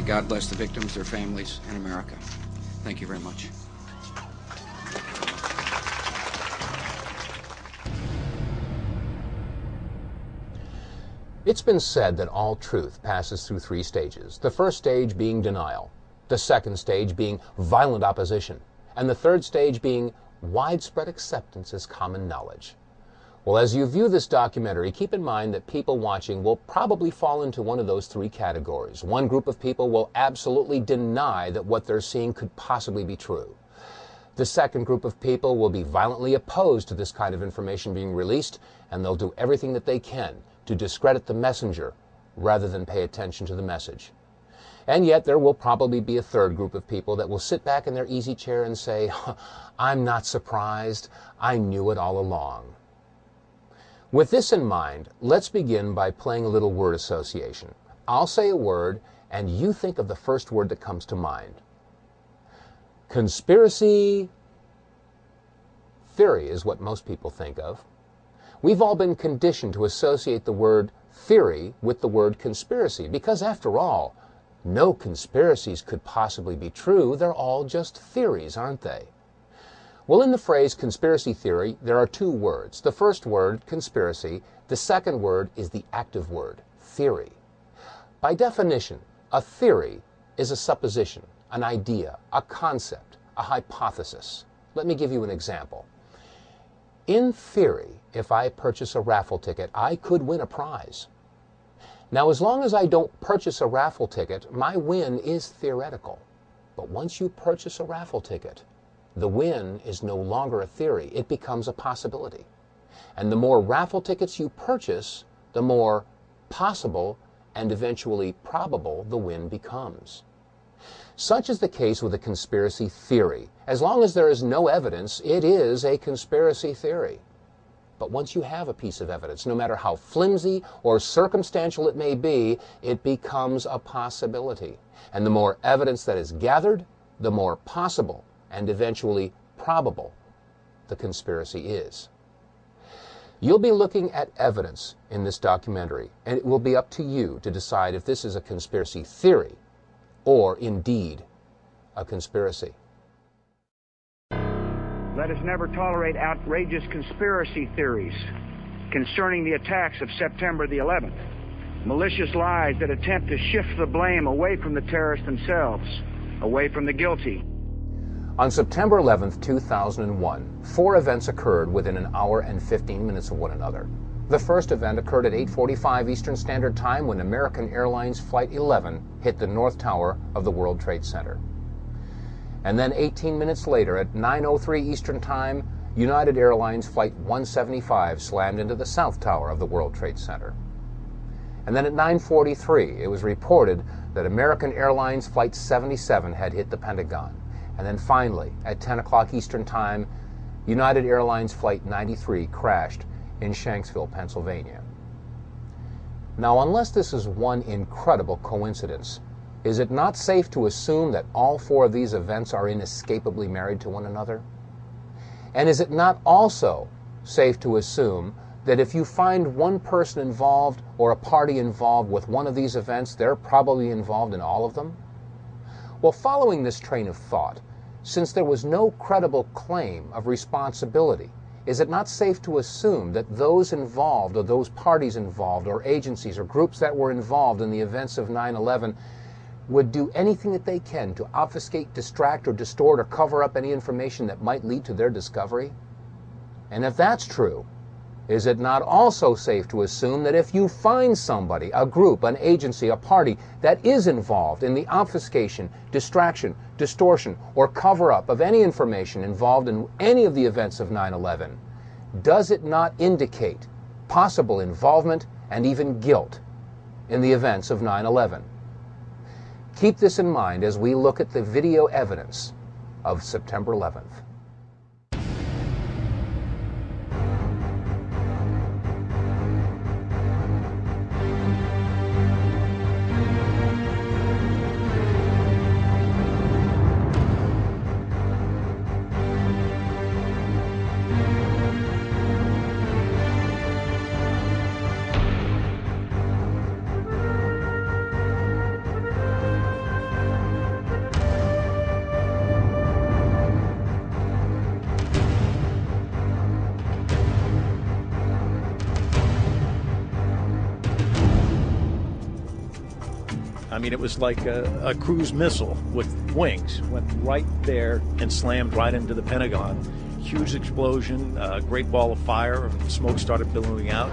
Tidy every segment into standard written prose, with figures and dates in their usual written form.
God bless the victims, their families, and America. Thank you very much. It's been said that all truth passes through three stages. The first stage being denial, the second stage being violent opposition, and the third stage being widespread acceptance as common knowledge. Well, as you view this documentary, keep in mind that people watching will probably fall into one of those three categories. One group of people will absolutely deny that what they're seeing could possibly be true. The second group of people will be violently opposed to this kind of information being released, and they'll do everything that they can to discredit the messenger rather than pay attention to the message. And yet there will probably be a third group of people that will sit back in their easy chair and say, I'm not surprised, I knew it all along. With this in mind, let's begin by playing a little word association. I'll say a word, and you think of the first word that comes to mind. Conspiracy theory is what most people think of. We've all been conditioned to associate the word theory with the word conspiracy because, after all, no conspiracies could possibly be true. They're all just theories, aren't they? Well, in the phrase conspiracy theory, there are two words. The first word, conspiracy. The second word is the active word, theory. By definition, a theory is a supposition, an idea, a concept, a hypothesis. Let me give you an example. In theory, if I purchase a raffle ticket, I could win a prize. Now, as long as I don't purchase a raffle ticket, my win is theoretical. But once you purchase a raffle ticket, the win is no longer a theory. It becomes a possibility. And the more raffle tickets you purchase, the more possible and eventually probable the win becomes. Such is the case with a conspiracy theory. As long as there is no evidence, it is a conspiracy theory. But once you have a piece of evidence, no matter how flimsy or circumstantial it may be, it becomes a possibility. And the more evidence that is gathered, the more possible and eventually probable the conspiracy is. You'll be looking at evidence in this documentary, and it will be up to you to decide if this is a conspiracy theory or indeed a conspiracy. Let us never tolerate outrageous conspiracy theories concerning the attacks of September the 11th. Malicious lies that attempt to shift the blame away from the terrorists themselves, away from the guilty. On September 11th, 2001, 4 events occurred within an hour and 15 minutes of one another. The first event occurred at 8:45 Eastern Standard Time when American Airlines Flight 11 hit the North Tower of the World Trade Center. And then 18 minutes later, at 9:03 Eastern Time, United Airlines Flight 175 slammed into the South Tower of the World Trade Center. And then at 9:43, it was reported that American Airlines Flight 77 had hit the Pentagon. And then finally, at 10 o'clock Eastern Time, United Airlines Flight 93 crashed in Shanksville, Pennsylvania. Now, unless this is one incredible coincidence, is it not safe to assume that all 4 of these events are inescapably married to one another? And is it not also safe to assume that if you find one person involved or a party involved with one of these events, they're probably involved in all of them? Well, following this train of thought, since there was no credible claim of responsibility, is it not safe to assume that those involved or those parties involved or agencies or groups that were involved in the events of 9/11 would do anything that they can to obfuscate, distract, or distort or cover up any information that might lead to their discovery? And if that's true, is it not also safe to assume that if you find somebody, a group, an agency, a party that is involved in the obfuscation, distraction, distortion, or cover-up of any information involved in any of the events of 9/11, does it not indicate possible involvement and even guilt in the events of 9/11? Keep this in mind as we look at the video evidence of September 11th. I mean, it was like a cruise missile with wings. Went right there and slammed right into the Pentagon. Huge explosion, a great ball of fire, and smoke started billowing out.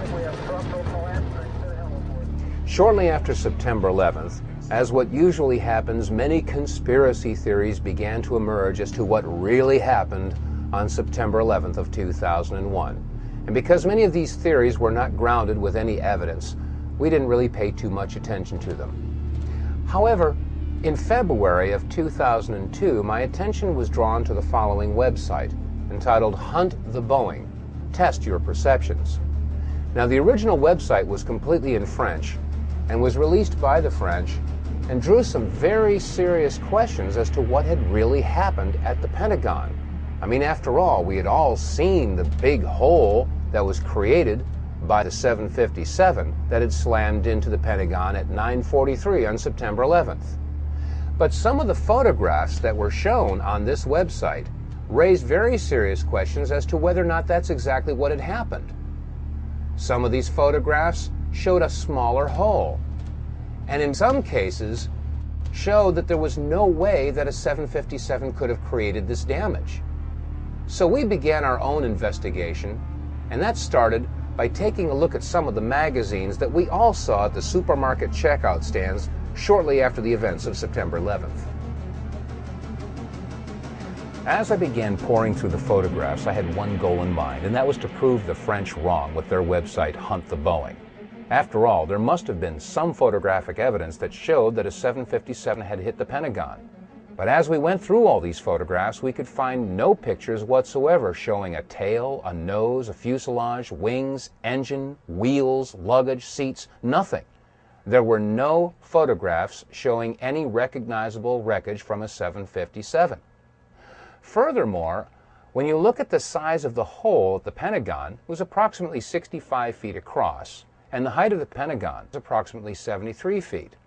Shortly after September 11th, as what usually happens, many conspiracy theories began to emerge as to what really happened on September 11th of 2001. And because many of these theories were not grounded with any evidence, we didn't really pay too much attention to them. However, in February of 2002, my attention was drawn to the following website, entitled Hunt the Boeing, Test Your Perceptions. Now, the original website was completely in French and was released by the French and drew some very serious questions as to what had really happened at the Pentagon. I mean, after all, we had all seen the big hole that was created by the 757 that had slammed into the Pentagon at 9:43 on September 11th. But some of the photographs that were shown on this website raised very serious questions as to whether or not that's exactly what had happened. Some of these photographs showed a smaller hole, and in some cases showed that there was no way that a 757 could have created this damage. So we began our own investigation, and that started by taking a look at some of the magazines that we all saw at the supermarket checkout stands shortly after the events of September 11th. As I began poring through the photographs, I had one goal in mind, and that was to prove the French wrong with their website Hunt the Boeing. After all, there must have been some photographic evidence that showed that a 757 had hit the Pentagon. But as we went through all these photographs, we could find no pictures whatsoever showing a tail, a nose, a fuselage, wings, engine, wheels, luggage, seats, nothing. There were no photographs showing any recognizable wreckage from a 757. Furthermore, when you look at the size of the hole at the Pentagon, it was approximately 65 feet across, and the height of the Pentagon is approximately 73 feet.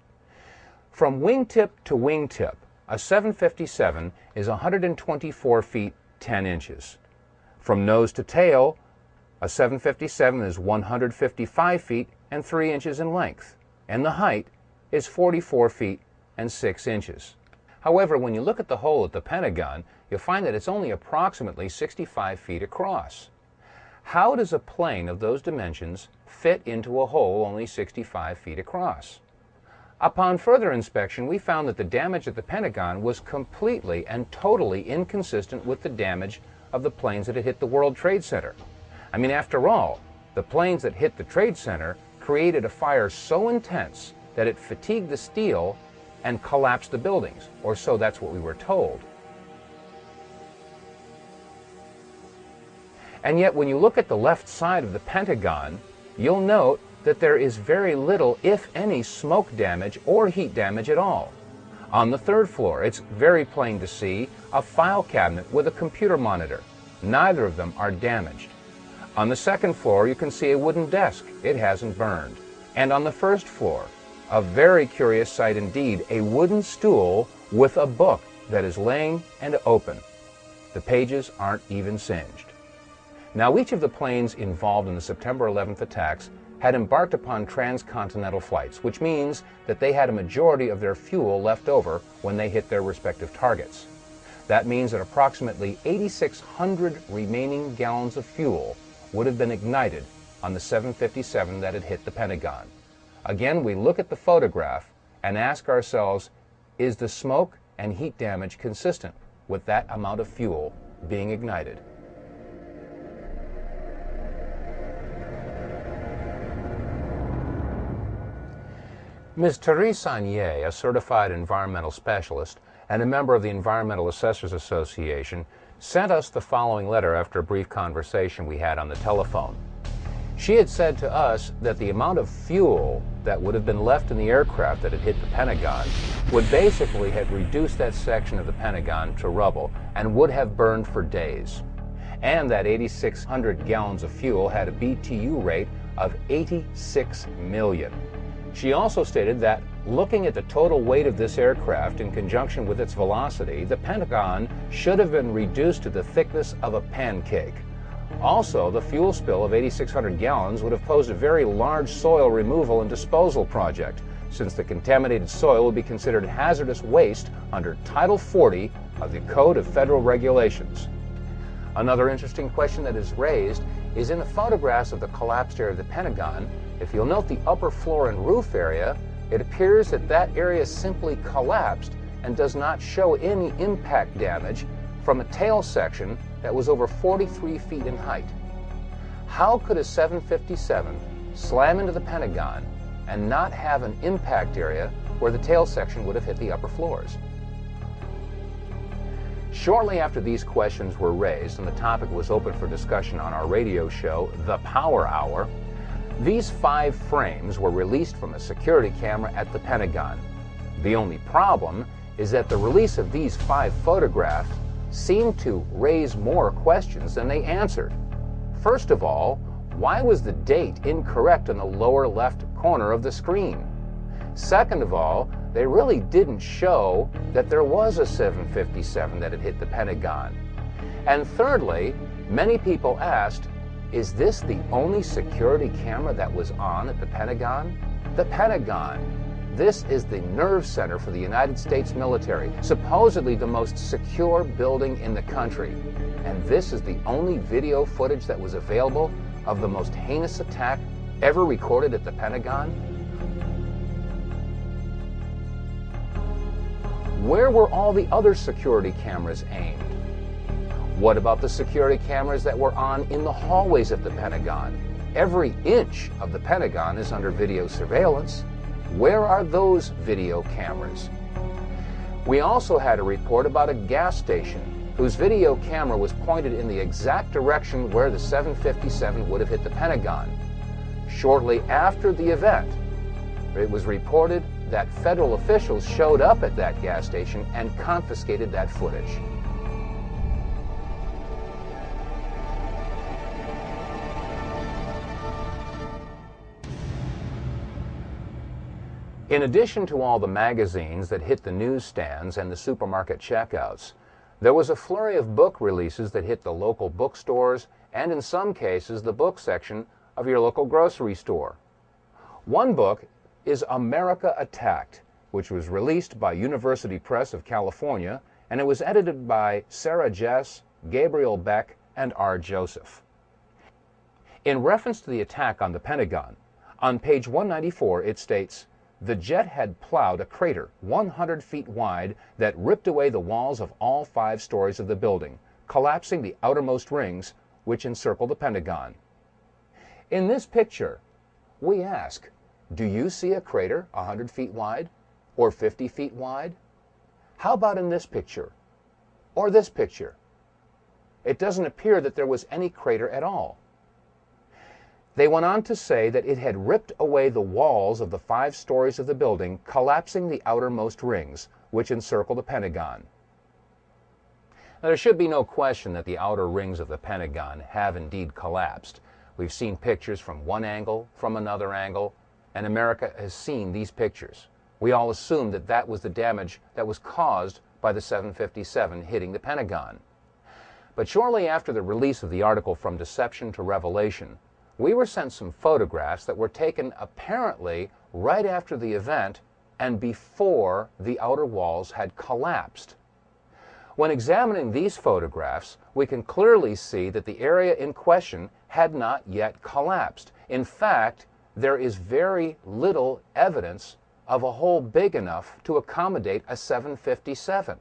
From wingtip to wingtip, a 757 is 124 feet 10 inches. From nose to tail, a 757 is 155 feet and 3 inches in length, and the height is 44 feet and 6 inches. However, when you look at the hole at the Pentagon, you'll find that it's only approximately 65 feet across. How does a plane of those dimensions fit into a hole only 65 feet across? Upon further inspection, we found that the damage at the Pentagon was completely and totally inconsistent with the damage of the planes that had hit the World Trade Center. I mean, after all, the planes that hit the Trade Center created a fire so intense that it fatigued the steel and collapsed the buildings, or so that's what we were told. And yet, when you look at the left side of the Pentagon, you'll note that there is very little, if any, smoke damage or heat damage at all. On the third floor, it's very plain to see a file cabinet with a computer monitor. Neither of them are damaged. On the second floor, you can see a wooden desk. It hasn't burned. And on the first floor, a very curious sight indeed, a wooden stool with a book that is laying and open. The pages aren't even singed. Now, each of the planes involved in the September 11th attacks had embarked upon transcontinental flights, which means that they had a majority of their fuel left over when they hit their respective targets. That means that approximately 8,600 remaining gallons of fuel would have been ignited on the 757 that had hit the Pentagon. Again, we look at the photograph and ask ourselves, is the smoke and heat damage consistent with that amount of fuel being ignited? Ms. Therese Sagnier, a certified environmental specialist and a member of the Environmental Assessors Association, sent us the following letter after a brief conversation we had on the telephone. She had said to us that the amount of fuel that would have been left in the aircraft that had hit the Pentagon would basically have reduced that section of the Pentagon to rubble and would have burned for days. And that 8,600 gallons of fuel had a BTU rate of 86 million. She also stated that looking at the total weight of this aircraft in conjunction with its velocity, the Pentagon should have been reduced to the thickness of a pancake. Also, the fuel spill of 8,600 gallons would have posed a very large soil removal and disposal project, since the contaminated soil will be considered hazardous waste under Title 40 of the Code of Federal Regulations. Another interesting question that is raised is in the photographs of the collapsed area of the Pentagon. If you'll note the upper floor and roof area, it appears that that area simply collapsed and does not show any impact damage from a tail section that was over 43 feet in height. How could a 757 slam into the Pentagon and not have an impact area where the tail section would have hit the upper floors? Shortly after these questions were raised and the topic was open for discussion on our radio show, The Power Hour, these 5 frames were released from a security camera at the Pentagon. The only problem is that the release of these 5 photographs seemed to raise more questions than they answered. First of all, why was the date incorrect in the lower left corner of the screen? Second of all, they really didn't show that there was a 757 that had hit the Pentagon. And thirdly, many people asked, is this the only security camera that was on at the Pentagon? The Pentagon. This is the nerve center for the United States military, supposedly the most secure building in the country. And this is the only video footage that was available of the most heinous attack ever recorded at the Pentagon? Where were all the other security cameras aimed? What about the security cameras that were on in the hallways of the Pentagon? Every inch of the Pentagon is under video surveillance. Where are those video cameras? We also had a report about a gas station whose video camera was pointed in the exact direction where the 757 would have hit the Pentagon. Shortly after the event, it was reported that federal officials showed up at that gas station and confiscated that footage. In addition to all the magazines that hit the newsstands and the supermarket checkouts, there was a flurry of book releases that hit the local bookstores and, in some cases, the book section of your local grocery store. One book is America Attacked, which was released by University Press of California, and it was edited by Sarah Jess, Gabriel Beck, and R. Joseph. In reference to the attack on the Pentagon, on page 194 it states, "The jet had plowed a crater 100 feet wide that ripped away the walls of all 5 stories of the building, collapsing the outermost rings which encircle the Pentagon." In this picture, we ask, do you see a crater 100 feet wide or 50 feet wide? How about in this picture or this picture? It doesn't appear that there was any crater at all. They went on to say that it had ripped away the walls of the 5 stories of the building, collapsing the outermost rings, which encircle the Pentagon. Now, there should be no question that the outer rings of the Pentagon have indeed collapsed. We've seen pictures from one angle, from another angle, and America has seen these pictures. We all assumed that that was the damage that was caused by the 757 hitting the Pentagon. But shortly after the release of the article From Deception to Revelation, we were sent some photographs that were taken apparently right after the event and before the outer walls had collapsed. When examining these photographs, we can clearly see that the area in question had not yet collapsed. In fact, there is very little evidence of a hole big enough to accommodate a 757.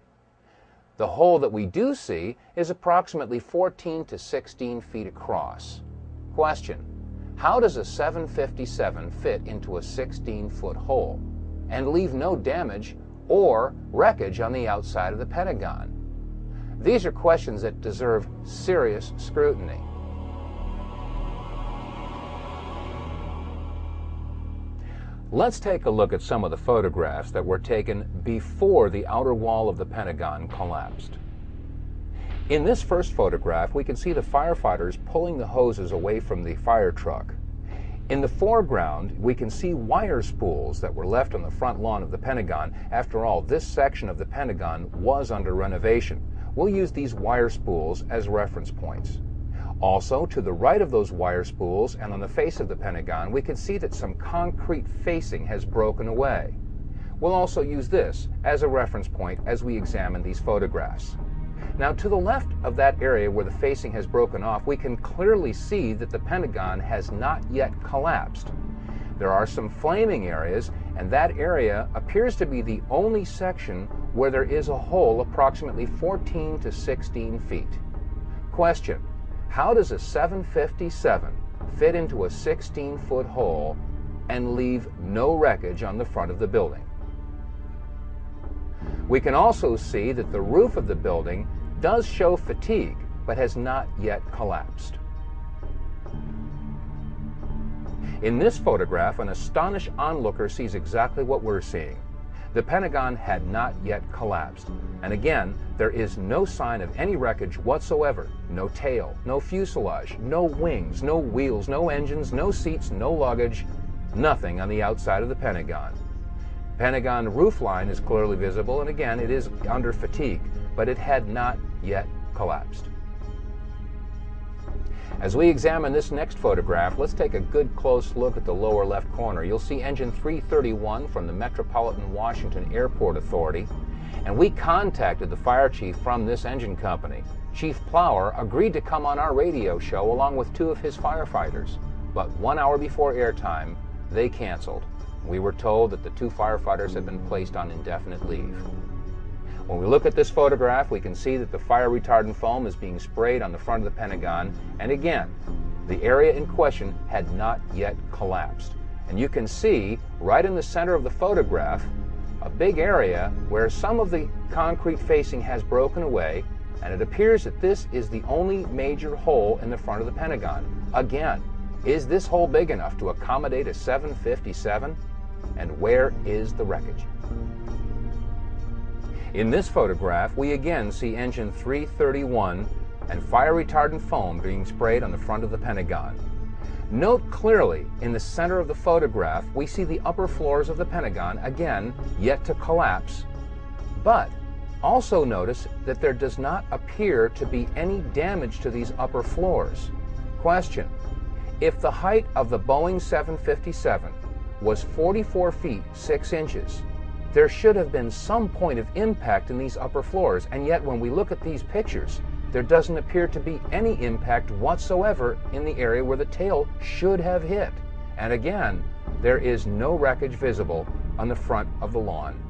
The hole that we do see is approximately 14 to 16 feet across. Question: how does a 757 fit into a 16-foot hole and leave no damage or wreckage on the outside of the Pentagon? These are questions that deserve serious scrutiny. Let's take a look at some of the photographs that were taken before the outer wall of the Pentagon collapsed. In this first photograph, we can see the firefighters pulling the hoses away from the fire truck. In the foreground, we can see wire spools that were left on the front lawn of the Pentagon. After all, this section of the Pentagon was under renovation. We'll use these wire spools as reference points. Also, to the right of those wire spools and on the face of the Pentagon, we can see that some concrete facing has broken away. We'll also use this as a reference point as we examine these photographs. Now, to the left of that area where the facing has broken off, we can clearly see that the Pentagon has not yet collapsed. There are some flaming areas, and that area appears to be the only section where there is a hole approximately 14 to 16 feet. Question: how does a 757 fit into a 16-foot hole and leave no wreckage on the front of the building? We can also see that the roof of the building does show fatigue, but has not yet collapsed. In this photograph, an astonished onlooker sees exactly what we're seeing. The Pentagon had not yet collapsed. And again, there is no sign of any wreckage whatsoever. No tail, no fuselage, no wings, no wheels, no engines, no seats, no luggage, nothing on the outside of the Pentagon. Pentagon roofline is clearly visible, and again, it is under fatigue, but it had not yet collapsed. As we examine this next photograph, let's take a good close look at the lower left corner. You'll see engine 331 from the Metropolitan Washington Airport Authority, and we contacted the fire chief from this engine company. Chief Plower agreed to come on our radio show along with 2 of his firefighters, but 1 hour before airtime, they canceled. We were told that the 2 firefighters had been placed on indefinite leave. When we look at this photograph, we can see that the fire retardant foam is being sprayed on the front of the Pentagon, and again, the area in question had not yet collapsed. And you can see, right in the center of the photograph, a big area where some of the concrete facing has broken away, and it appears that this is the only major hole in the front of the Pentagon. Again, is this hole big enough to accommodate a 757? And where is the wreckage? In this photograph, we again see engine 331 and fire retardant foam being sprayed on the front of the Pentagon. Note clearly, in the center of the photograph, we see the upper floors of the Pentagon, again, yet to collapse. But also notice that there does not appear to be any damage to these upper floors. Question: if the height of the Boeing 757 was 44 feet 6 inches, there should have been some point of impact in these upper floors, and yet when we look at these pictures, there doesn't appear to be any impact whatsoever in the area where the tail should have hit. And again, there is no wreckage visible on the front of the lawn.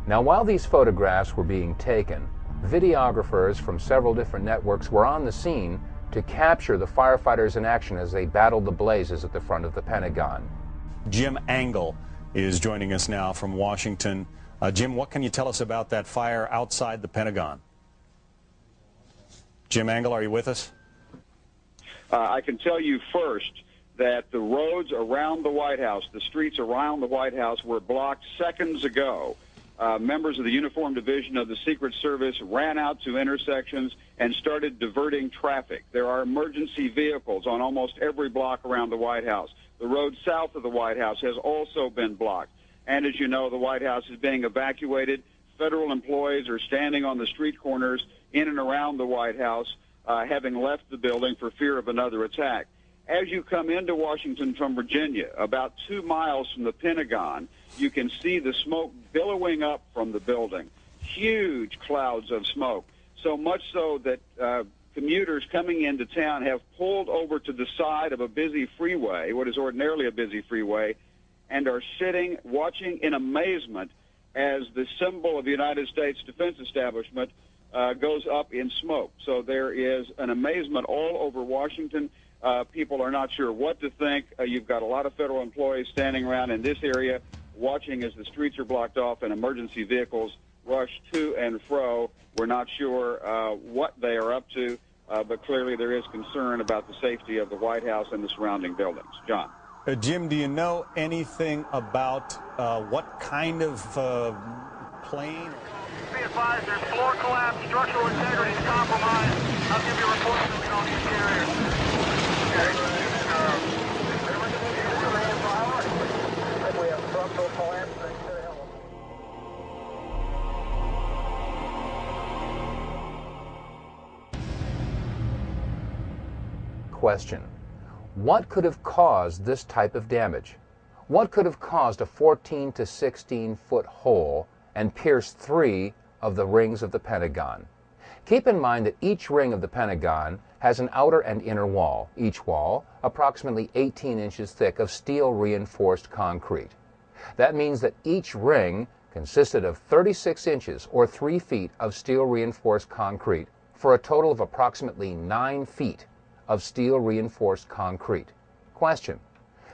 Now, while these photographs were being taken, videographers from several different networks were on the scene to capture the firefighters in action as they battled the blazes at the front of the Pentagon. Jim Angle is joining us now from Washington. Jim, what can you tell us about that fire outside the Pentagon? Jim Angle, are you with us? I can tell you first that the roads around the White House, the streets around the White House, were blocked seconds ago. Members of the Uniform Division of the Secret Service ran out to intersections and started diverting traffic. There are emergency vehicles on almost every block around the White House. The road south of the White House has also been blocked. And as you know, the White House is being evacuated. Federal employees are standing on the street corners in and around the White House, having left the building for fear of another attack. As you come into Washington from Virginia, about 2 miles from the Pentagon, you can see the smoke billowing up from the building. Huge clouds of smoke, so much so that commuters coming into town have pulled over to the side of a busy freeway, what is ordinarily a busy freeway, and are sitting, watching in amazement as the symbol of the United States Defense Establishment goes up in smoke. So there is an amazement all over Washington. People are not sure what to think. You've got a lot of federal employees standing around in this area watching as the streets are blocked off and emergency vehicles rush to and fro. We're not sure what they are up to, but clearly there is concern about the safety of the White House and the surrounding buildings. John. Jim, do you know anything about what kind of plane? Be advised, there's floor collapse, structural integrity is compromised. I'll give you a report so we don't need carrier. We have structural collapse. question. What could have caused this type of damage? What could have caused a 14 to 16 foot hole and pierced 3 of the rings of the Pentagon? Keep in mind that each ring of the Pentagon has an outer and inner wall, each wall approximately 18 inches thick of steel reinforced concrete. That means that each ring consisted of 36 inches or 3 feet of steel reinforced concrete for a total of approximately 9 feet of steel reinforced concrete. Question: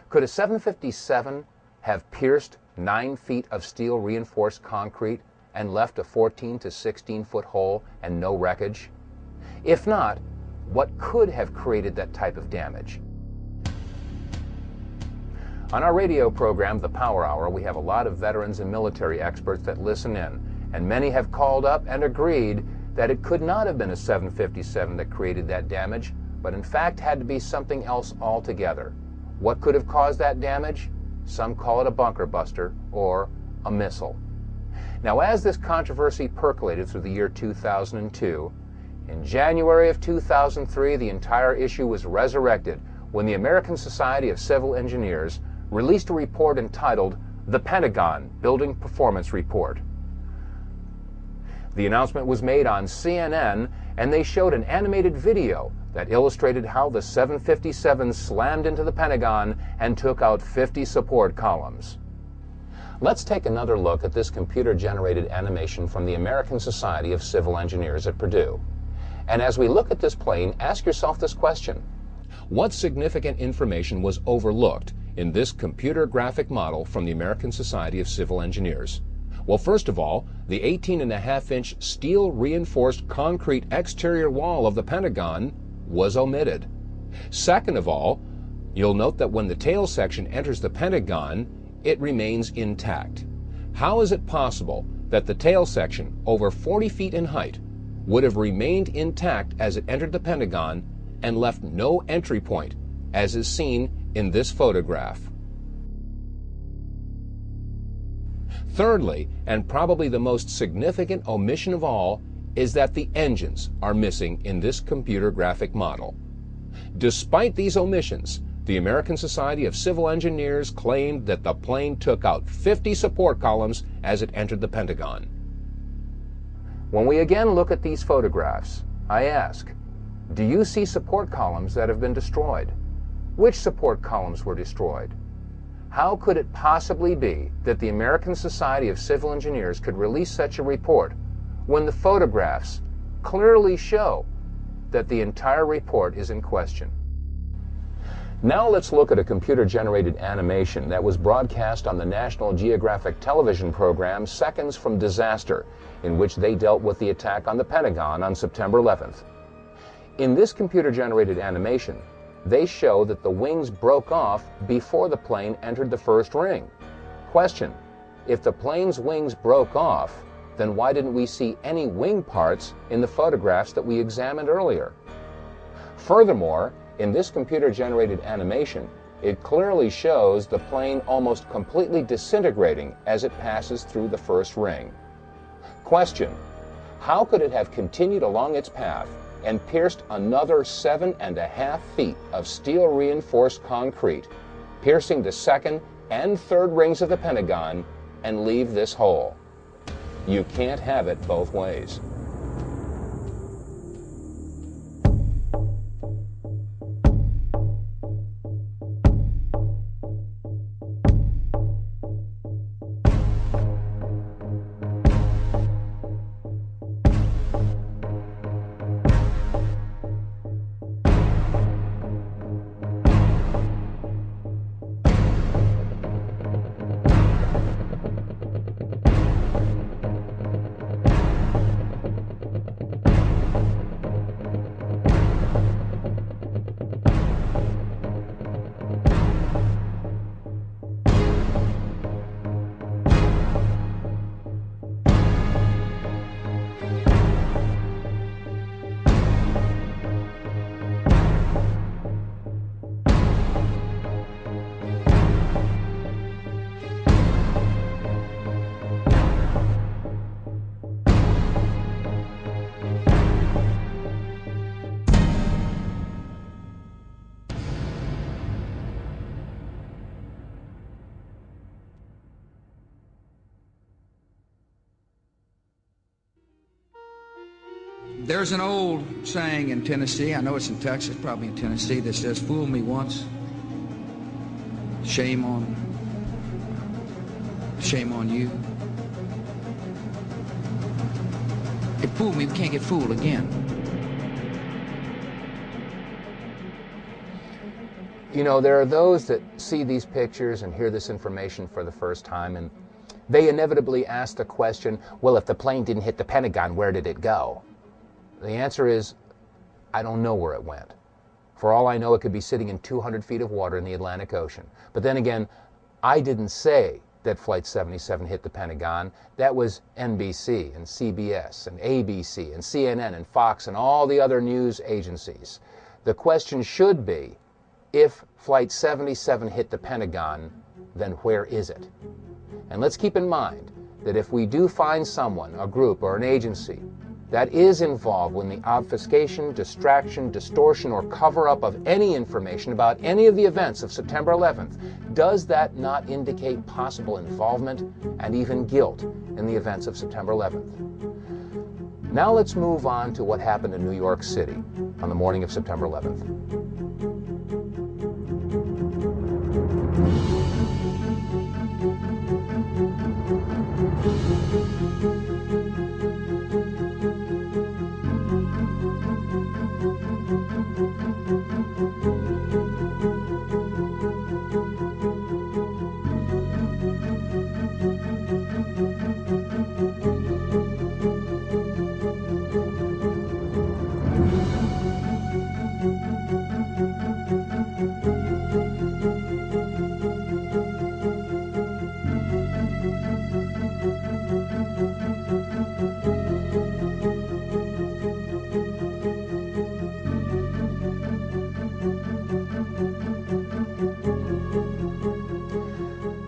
could a 757 have pierced 9 feet of steel reinforced concrete and left a 14 to 16 foot hole and no wreckage? If not, what could have created that type of damage? On our radio program, The Power Hour, we have a lot of veterans and military experts that listen in, and many have called up and agreed that it could not have been a 757 that created that damage, but in fact had to be something else altogether. What could have caused that damage? Some call it a bunker buster or a missile. Now, as this controversy percolated through the year 2002, in January of 2003, the entire issue was resurrected when the American Society of Civil Engineers released a report entitled The Pentagon Building Performance Report. The announcement was made on CNN, and they showed an animated video that illustrated how the 757 slammed into the Pentagon and took out 50 support columns. Let's take another look at this computer-generated animation from the American Society of Civil Engineers at Purdue. And as we look at this plane, ask yourself this question: what significant information was overlooked in this computer graphic model from the American Society of Civil Engineers? Well, first of all, the 18.5-inch steel reinforced concrete exterior wall of the Pentagon was omitted. Second of all, you'll note that when the tail section enters the Pentagon, it remains intact. How is it possible that the tail section, over 40 feet in height, would have remained intact as it entered the Pentagon and left no entry point, as is seen in this photograph? Thirdly, and probably the most significant omission of all, is that the engines are missing in this computer graphic model. Despite these omissions, the American Society of Civil Engineers claimed that the plane took out 50 support columns as it entered the Pentagon. When we again look at these photographs, I ask, do you see support columns that have been destroyed? Which support columns were destroyed? How could it possibly be that the American Society of Civil Engineers could release such a report when the photographs clearly show that the entire report is in question? Now let's look at a computer-generated animation that was broadcast on the National Geographic television program Seconds from Disaster, in which they dealt with the attack on the Pentagon on September 11th. In this computer-generated animation, they show that the wings broke off before the plane entered the first ring. Question: if the plane's wings broke off, then why didn't we see any wing parts in the photographs that we examined earlier? Furthermore, in this computer-generated animation, it clearly shows the plane almost completely disintegrating as it passes through the first ring. Question: how could it have continued along its path and pierced another 7.5 feet of steel-reinforced concrete, piercing the second and third rings of the Pentagon, and leave this hole? You can't have it both ways. There's an old saying in Tennessee, I know it's in Texas, probably in Tennessee, that says, fool me once, shame on you. It fooled me, we can't get fooled again. You know, there are those that see these pictures and hear this information for the first time, and they inevitably ask the question, well, if the plane didn't hit the Pentagon, where did it go? The answer is, I don't know where it went. For all I know, it could be sitting in 200 feet of water in the Atlantic Ocean. But then again, I didn't say that Flight 77 hit the Pentagon. That was NBC and CBS and ABC and CNN and Fox and all the other news agencies. The question should be, if Flight 77 hit the Pentagon, then where is it? And let's keep in mind that if we do find someone, a group, or an agency that is involved in the obfuscation, distraction, distortion, or cover-up of any information about any of the events of September 11th, does that not indicate possible involvement and even guilt in the events of September 11th? Now let's move on to what happened in New York City on the morning of September 11th.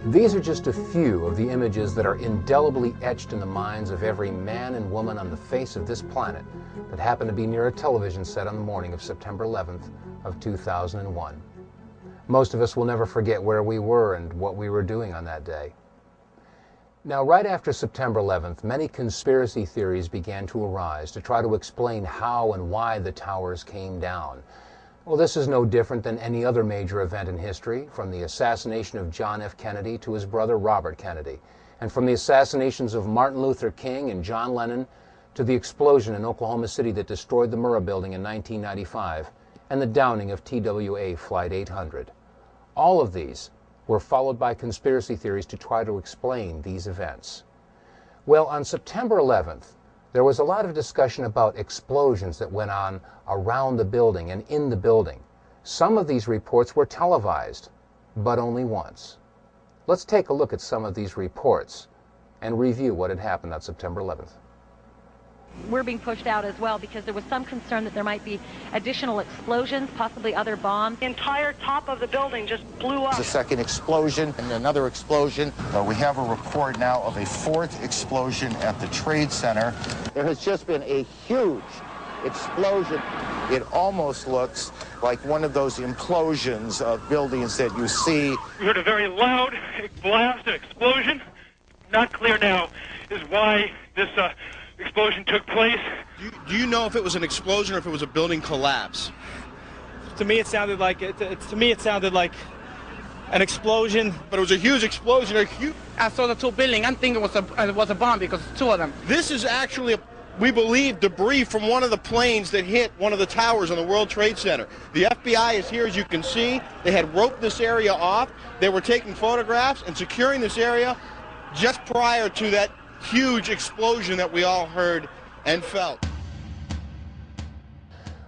These are just a few of the images that are indelibly etched in the minds of every man and woman on the face of this planet that happened to be near a television set on the morning of September 11th of 2001. Most of us will never forget where we were and what we were doing on that day. Now, right after September 11th, many conspiracy theories began to arise to try to explain how and why the towers came down. Well, this is no different than any other major event in history, from the assassination of John F. Kennedy to his brother Robert Kennedy, and from the assassinations of Martin Luther King and John Lennon to the explosion in Oklahoma City that destroyed the Murrah Building in 1995 and the downing of TWA Flight 800. All of these were followed by conspiracy theories to try to explain these events. Well, on September 11th, there was a lot of discussion about explosions that went on around the building and in the building. Some of these reports were televised, but only once. Let's take a look at some of these reports and review what had happened on September 11th. We're being pushed out as well because there was some concern that there might be additional explosions, possibly other bombs. The entire top of the building just blew up. The second explosion and another explosion. We have a report now of a fourth explosion at the Trade Center. There has just been a huge explosion. It almost looks like one of those implosions of buildings that you see. We heard a very loud blast, an explosion. Not clear now is why this explosion took place. Do you know if it was an explosion or if it was a building collapse? To me, it sounded like an explosion. But it was a huge explosion. I saw the two buildings. I'm thinking it was a bomb because it's two of them. This is actually, we believe, debris from one of the planes that hit one of the towers on the World Trade Center. The FBI is here, as you can see. They had roped this area off. They were taking photographs and securing this area just prior to that huge explosion that we all heard and felt.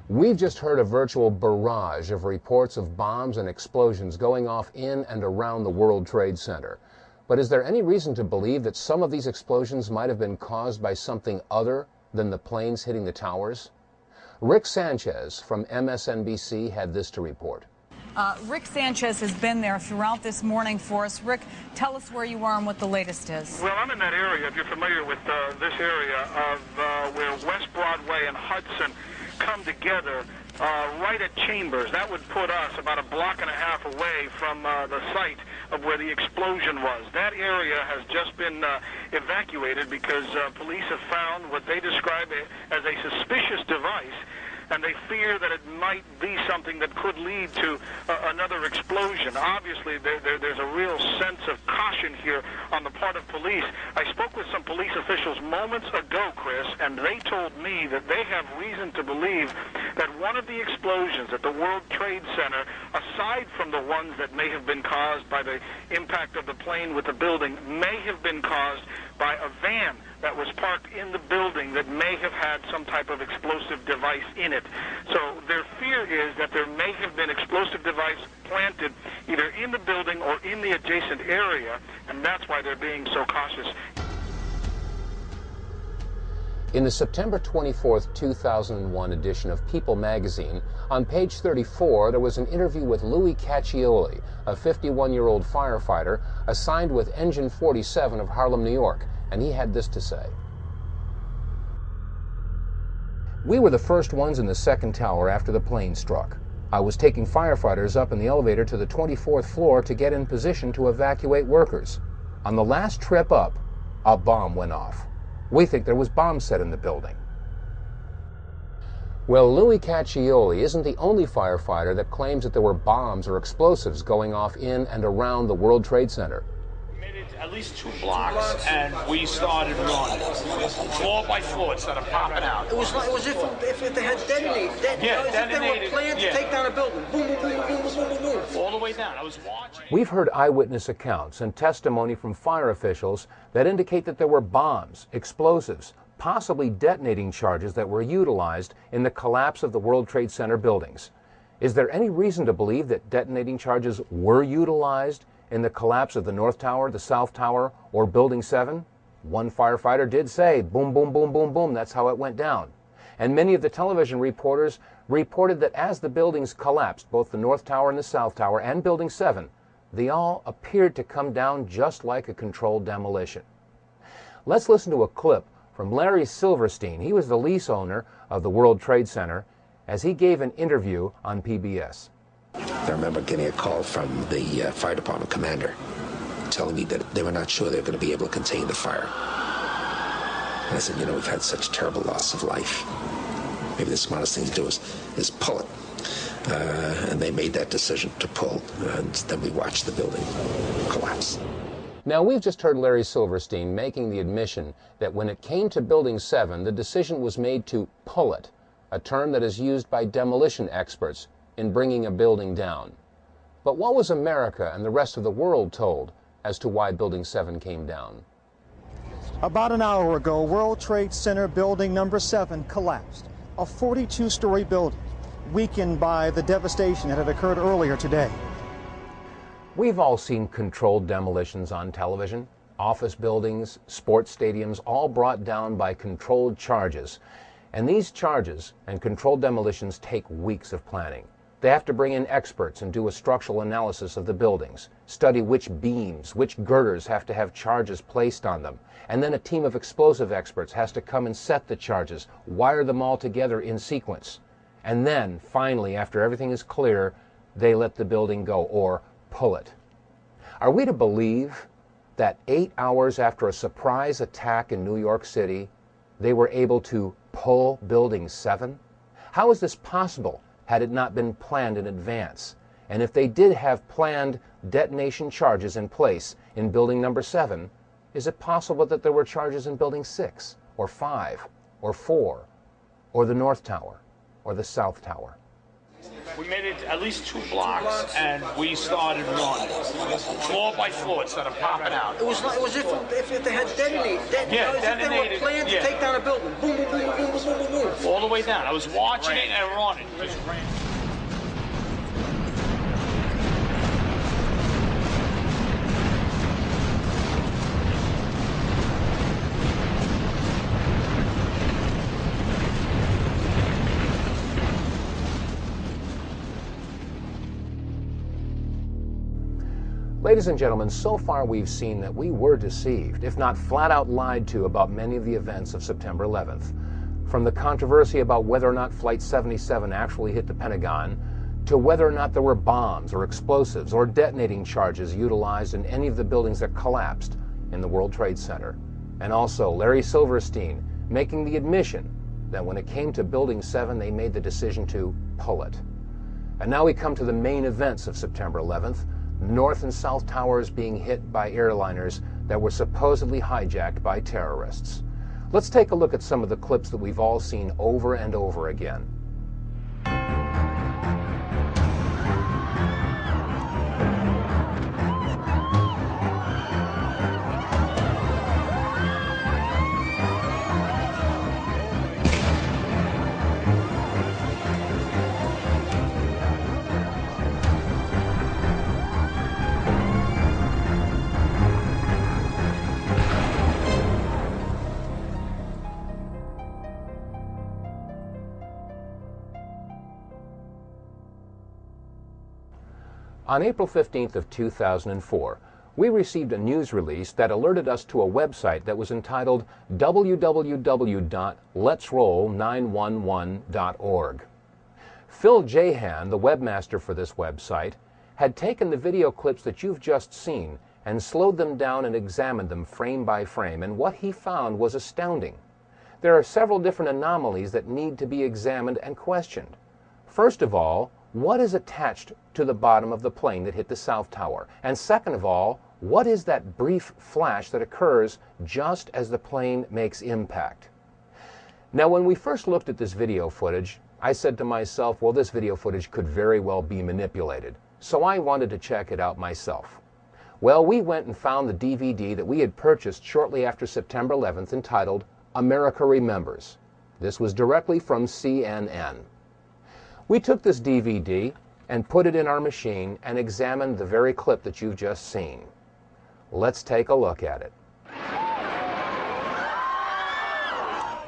We've just heard a virtual barrage of reports of bombs and explosions going off in and around the World Trade Center. But is there any reason to believe that some of these explosions might have been caused by something other than the planes hitting the towers? Rick Sanchez from MSNBC had this to report. Rick Sanchez has been there throughout this morning for us. Rick, tell us where you are and what the latest is. Well, I'm in that area, if you're familiar with this area of where West Broadway and Hudson come together, right at Chambers. That would put us about a block and a half away from the site of where the explosion was. That area has just been evacuated because police have found what they describe as a suspicious device, and they fear that it might be something that could lead to another explosion. Obviously, there's a real sense of caution here on the part of police. I spoke with some police officials moments ago, Chris, and they told me that they have reason to believe that one of the explosions at the World Trade Center, aside from the ones that may have been caused by the impact of the plane with the building, may have been caused by a van that was parked in the building that may have had some type of explosive device in it. So their fear is that there may have been explosive device planted either in the building or in the adjacent area, and that's why they're being so cautious. In the September 24, 2001 edition of People magazine, on page 34, there was an interview with Louis Caccioli, a 51-year-old firefighter assigned with Engine 47 of Harlem, New York, and he had this to say. We were the first ones in the second tower after the plane struck. I was taking firefighters up in the elevator to the 24th floor to get in position to evacuate workers. On the last trip up, a bomb went off. We think there was bombs set in the building. Well, Louis Caccioli isn't the only firefighter that claims that there were bombs or explosives going off in and around the World Trade Center. We made it at least 2 blocks, and we started running. Floor by floor, it started popping out. It was if they had detonated. They were planned to take down a building. Boom, boom, boom, boom, boom, boom, boom. All the way down. I was watching. We've heard eyewitness accounts and testimony from fire officials that indicate that there were bombs, explosives, possibly detonating charges that were utilized in the collapse of the World Trade Center buildings. Is there any reason to believe that detonating charges were utilized in the collapse of the North Tower, the South Tower, or Building 7? One firefighter did say, boom, boom, boom, boom, boom, that's how it went down. And many of the television reporters reported that as the buildings collapsed, both the North Tower and the South Tower and Building 7, they all appeared to come down just like a controlled demolition. Let's listen to a clip from Larry Silverstein. He was the lease owner of the World Trade Center as he gave an interview on PBS. I remember getting a call from the fire department commander telling me that they were not sure they were going to be able to contain the fire. And I said, you know, we've had such terrible loss of life. Maybe the smartest thing to do is pull it. And they made that decision to pull, and then we watched the building collapse. Now, we've just heard Larry Silverstein making the admission that when it came to Building 7, the decision was made to pull it, a term that is used by demolition experts in bringing a building down. But what was America and the rest of the world told as to why Building 7 came down? About an hour ago, World Trade Center Building number 7 collapsed, a 42-story building, weakened by the devastation that had occurred earlier today. We've all seen controlled demolitions on television. Office buildings, sports stadiums, all brought down by controlled charges. And these charges and controlled demolitions take weeks of planning. They have to bring in experts and do a structural analysis of the buildings, study which beams, which girders have to have charges placed on them. And then a team of explosive experts has to come and set the charges, wire them all together in sequence. And then, finally, after everything is clear, they let the building go, or pull it. Are we to believe that 8 hours after a surprise attack in New York City, they were able to pull Building 7? How is this possible had it not been planned in advance? And if they did have planned detonation charges in place in Building number 7, is it possible that there were charges in Building 6, or 5, or 4, or the North Tower, or the South Tower? We made it at least 2 blocks, and we started running. Floor by floor, it started popping out. It was if they had detonated. Detonated. They were planned to take down a building. Boom, boom, boom, boom, boom, boom, boom, boom. All the way down. I was watching it and running. Just ran. Ladies and gentlemen, so far we've seen that we were deceived, if not flat out lied to, about many of the events of September 11th. From the controversy about whether or not Flight 77 actually hit the Pentagon, to whether or not there were bombs or explosives or detonating charges utilized in any of the buildings that collapsed in the World Trade Center. And also Larry Silverstein making the admission that when it came to Building 7, they made the decision to pull it. And now we come to the main events of September 11th, North and South Towers being hit by airliners that were supposedly hijacked by terrorists. Let's take a look at some of the clips that we've all seen over and over again. On April 15th of 2004, we received a news release that alerted us to a website that was entitled www.letsroll911.org. Phil Jahan, the webmaster for this website, had taken the video clips that you've just seen and slowed them down and examined them frame by frame, and what he found was astounding. There are several different anomalies that need to be examined and questioned. First of all, what is attached to the bottom of the plane that hit the South Tower? And second of all, what is that brief flash that occurs just as the plane makes impact? Now, when we first looked at this video footage, I said to myself, well, this video footage could very well be manipulated. So I wanted to check it out myself. Well, we went and found the DVD that we had purchased shortly after September 11th entitled America Remembers. This was directly from CNN. We took this DVD and put it in our machine and examined the very clip that you've just seen. Let's take a look at it.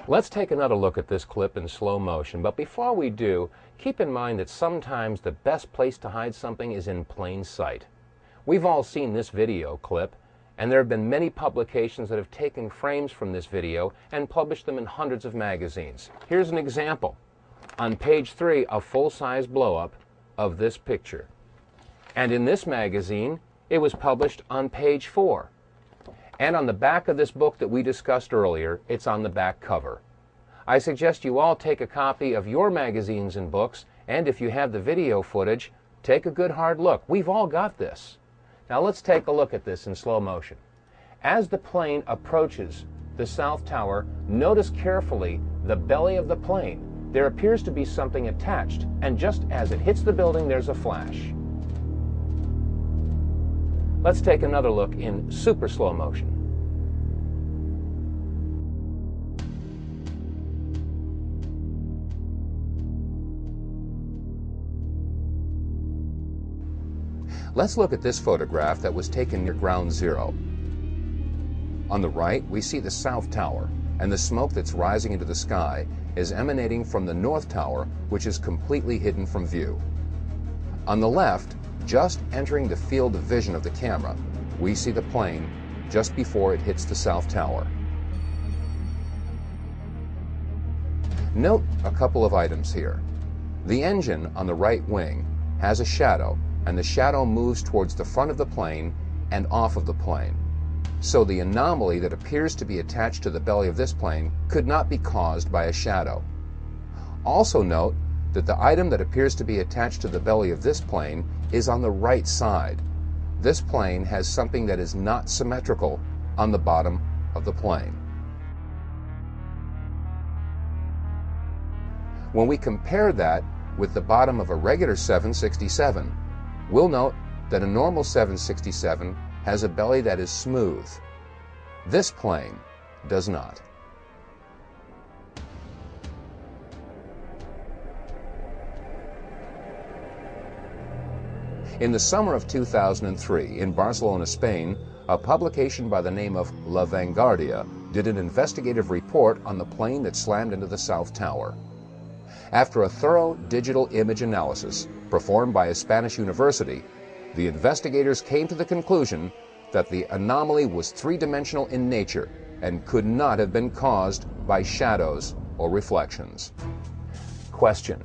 Let's take another look at this clip in slow motion, but before we do, keep in mind that sometimes the best place to hide something is in plain sight. We've all seen this video clip, and there have been many publications that have taken frames from this video and published them in hundreds of magazines. Here's an example. On page 3, a full-size blow-up of this picture. And in this magazine, it was published on page 4. And on the back of this book that we discussed earlier, it's on the back cover. I suggest you all take a copy of your magazines and books, and if you have the video footage, take a good hard look. We've all got this. Now let's take a look at this in slow motion. As the plane approaches the South Tower, notice carefully the belly of the plane. There appears to be something attached, and just as it hits the building, there's a flash. Let's take another look in super slow motion. Let's look at this photograph that was taken near Ground Zero. On the right, we see the South Tower, and the smoke that's rising into the sky is emanating from the North Tower, which is completely hidden from view. On the left, just entering the field of vision of the camera, we see the plane just before it hits the South Tower. Note a couple of items here. The engine on the right wing has a shadow, and the shadow moves towards the front of the plane and off of the plane. So the anomaly that appears to be attached to the belly of this plane could not be caused by a shadow. Also note that the item that appears to be attached to the belly of this plane is on the right side. This plane has something that is not symmetrical on the bottom of the plane. When we compare that with the bottom of a regular 767, we'll note that a normal 767 has a belly that is smooth. This plane does not. In the summer of 2003, in Barcelona, Spain, a publication by the name of La Vanguardia did an investigative report on the plane that slammed into the South Tower. After a thorough digital image analysis performed by a Spanish university, the investigators came to the conclusion that the anomaly was three-dimensional in nature and could not have been caused by shadows or reflections. Question: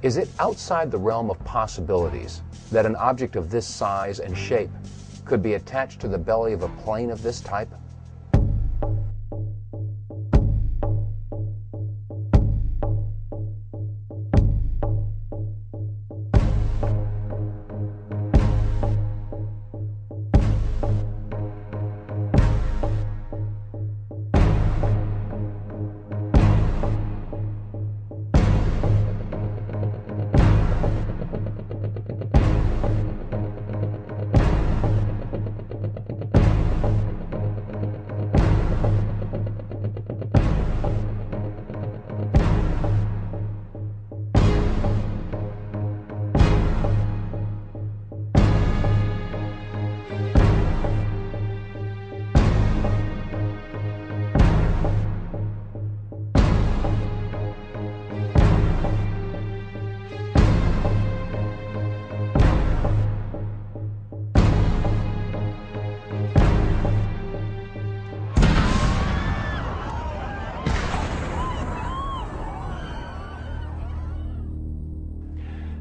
Is it outside the realm of possibilities that an object of this size and shape could be attached to the belly of a plane of this type?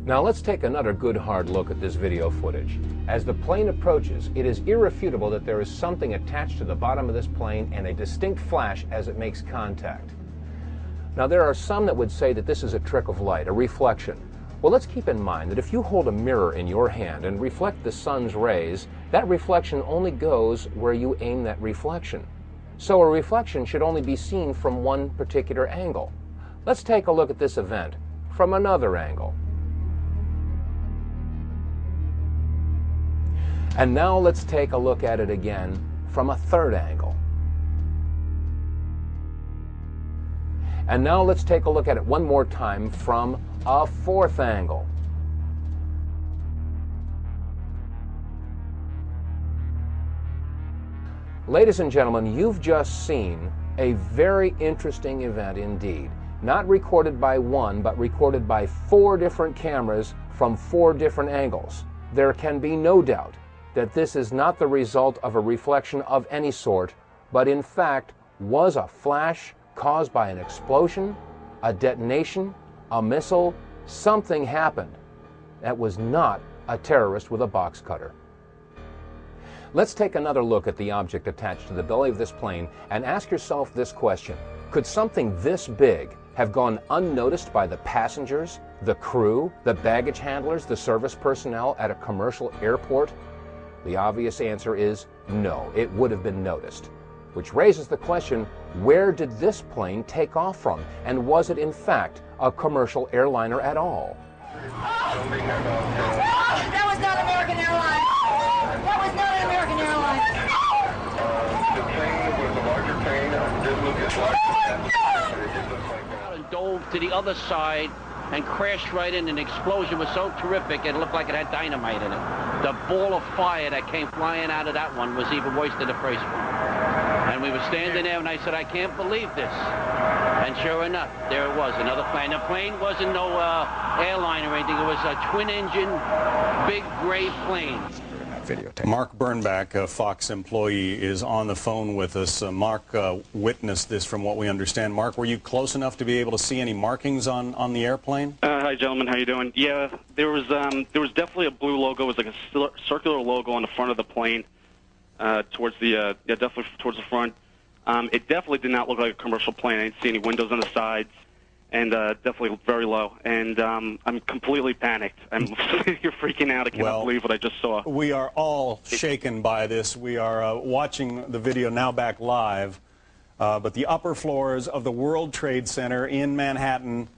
Now let's take another good hard look at this video footage. As the plane approaches, it is irrefutable that there is something attached to the bottom of this plane and a distinct flash as it makes contact. Now there are some that would say that this is a trick of light, a reflection. Well, let's keep in mind that if you hold a mirror in your hand and reflect the sun's rays, that reflection only goes where you aim that reflection. So a reflection should only be seen from one particular angle. Let's take a look at this event from another angle. And now let's take a look at it again from a third angle. And now let's take a look at it one more time from a fourth angle. Ladies and gentlemen, you've just seen a very interesting event indeed. Not recorded by one, but recorded by 4 different cameras from 4 different angles. There can be no doubt that this is not the result of a reflection of any sort, but in fact was a flash caused by an explosion, a detonation, a missile. Something happened. That was not a terrorist with a box cutter. Let's take another look at the object attached to the belly of this plane and ask yourself this question. Could something this big have gone unnoticed by the passengers, the crew, the baggage handlers, the service personnel at a commercial airport? The obvious answer is no, it would have been noticed. Which raises the question, where did this plane take off from? And was it in fact a commercial airliner at all? That was not American Airlines! That was not an American Airlines! The plane was a larger plane. And dove to the other side and crashed right in. An explosion was so terrific it looked like it had dynamite in it. The ball of fire that came flying out of that one was even worse than the first one. And we were standing there and I said, I can't believe this. And sure enough, there it was, another plane. The plane wasn't no airline or anything. It was a twin-engine, big gray plane. Mark Bernbach, a Fox employee, is on the phone with us. Mark witnessed this from what we understand. Mark, were you close enough to be able to see any markings on the airplane? Hi, gentlemen. How you doing? Yeah, there was definitely a blue logo. It was like a circular logo on the front of the plane, towards the definitely towards the front. It definitely did not look like a commercial plane. I didn't see any windows on the sides. And definitely very low. And I'm completely panicked. You're freaking out. I cannot believe what I just saw. We are all shaken by this. We are watching the video now back live. But the upper floors of the World Trade Center in Manhattan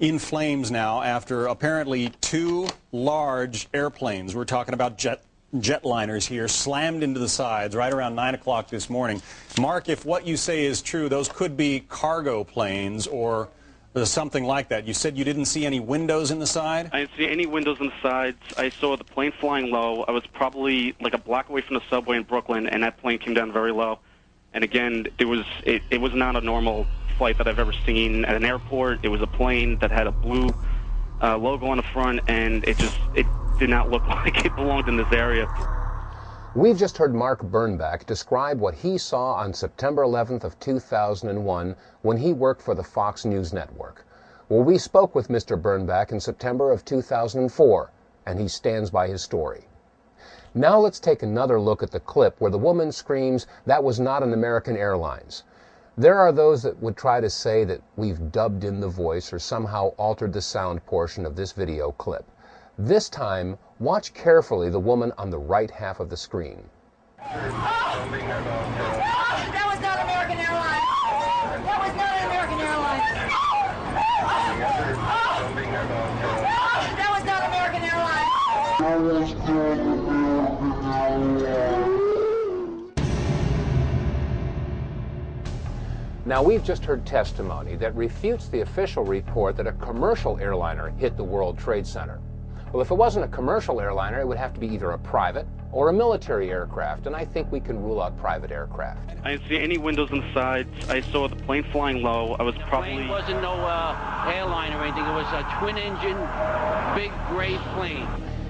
in flames now after apparently 2 large airplanes. We're talking about jetliners here, slammed into the sides right around 9 o'clock this morning. Mark, if what you say is true, those could be cargo planes or something like that. You said you didn't see any windows in the side? I didn't see any windows in the sides. I saw the plane flying low. I was probably like a block away from the subway in Brooklyn, and that plane came down very low. And again, it was not a normal flight that I've ever seen at an airport. It was a plane that had a blue logo on the front, and it did not look like it belonged in this area. We've just heard Mark Bernbach describe what he saw on September 11th of 2001 when he worked for the Fox News Network. Well, we spoke with Mr. Birnbach in September of 2004, and he stands by his story. Now let's take another look at the clip where the woman screams, "That was not an American Airlines." There are those that would try to say that we've dubbed in the voice or somehow altered the sound portion of this video clip. This time, watch carefully the woman on the right half of the screen. That was not American Airlines. That was not an American Airlines. That was not American Airlines. Now, we've just heard testimony that refutes the official report that a commercial airliner hit the World Trade Center. Well, if it wasn't a commercial airliner, it would have to be either a private or a military aircraft, and I think we can rule out private aircraft. I didn't see any windows on the sides. I saw the plane flying low. I was probably... It wasn't no airline or anything. It was a twin-engine, big gray plane.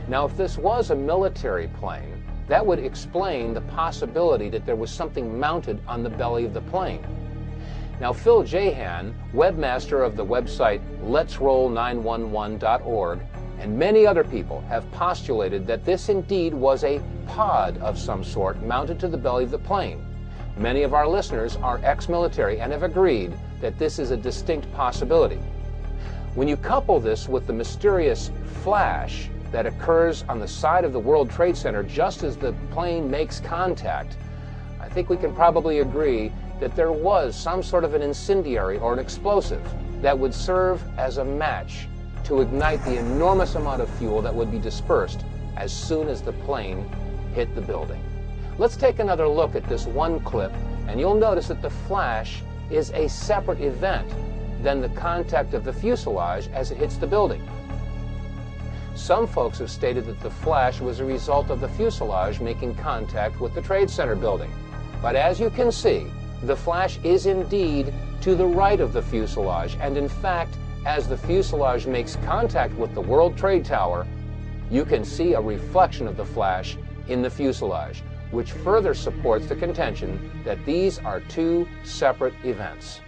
Now, if this was a military plane, that would explain the possibility that there was something mounted on the belly of the plane. Now, Phil Jahan, webmaster of the website letsroll911.org, and many other people have postulated that this indeed was a pod of some sort mounted to the belly of the plane. Many of our listeners are ex-military and have agreed that this is a distinct possibility. When you couple this with the mysterious flash that occurs on the side of the World Trade Center just as the plane makes contact, I think we can probably agree that there was some sort of an incendiary or an explosive that would serve as a match to ignite the enormous amount of fuel that would be dispersed as soon as the plane hit the building. Let's take another look at this one clip, and you'll notice that the flash is a separate event than the contact of the fuselage as it hits the building. Some folks have stated that the flash was a result of the fuselage making contact with the Trade Center building. But as you can see, the flash is indeed to the right of the fuselage, and in fact, as the fuselage makes contact with the World Trade Tower, you can see a reflection of the flash in the fuselage, which further supports the contention that these are two separate events.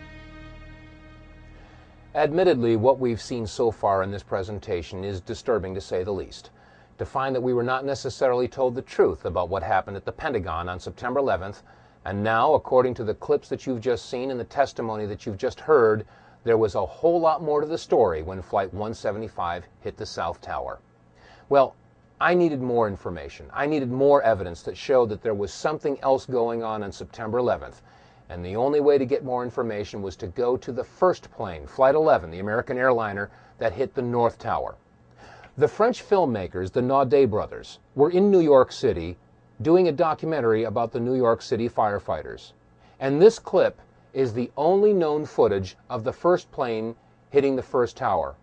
Admittedly, what we've seen so far in this presentation is disturbing to say the least. To find that we were not necessarily told the truth about what happened at the Pentagon on September 11th, and now, according to the clips that you've just seen and the testimony that you've just heard, there was a whole lot more to the story when Flight 175 hit the South Tower. Well, I needed more information. I needed more evidence that showed that there was something else going on September 11th. And the only way to get more information was to go to the first plane, Flight 11, the American airliner that hit the North Tower. The French filmmakers, the Naudet brothers, were in New York City doing a documentary about the New York City firefighters. And this clip is the only known footage of the first plane hitting the first tower.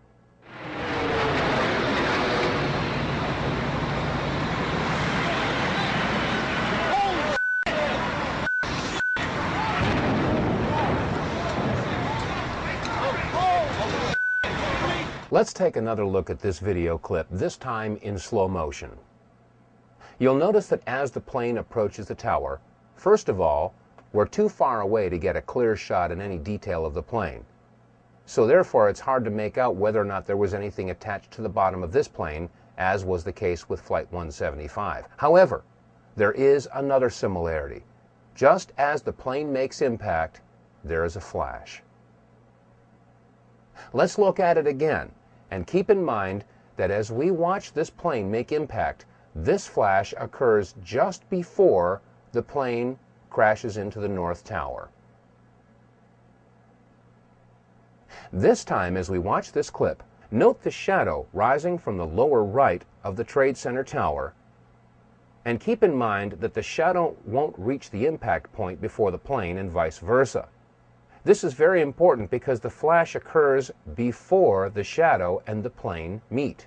Let's take another look at this video clip, this time in slow motion. You'll notice that as the plane approaches the tower, first of all, we're too far away to get a clear shot in any detail of the plane. So therefore, it's hard to make out whether or not there was anything attached to the bottom of this plane, as was the case with Flight 175. However, there is another similarity. Just as the plane makes impact, there is a flash. Let's look at it again, and keep in mind that as we watch this plane make impact, this flash occurs just before the plane crashes into the North Tower. This time, as we watch this clip, note the shadow rising from the lower right of the Trade Center tower, and keep in mind that the shadow won't reach the impact point before the plane and vice versa. This is very important because the flash occurs before the shadow and the plane meet.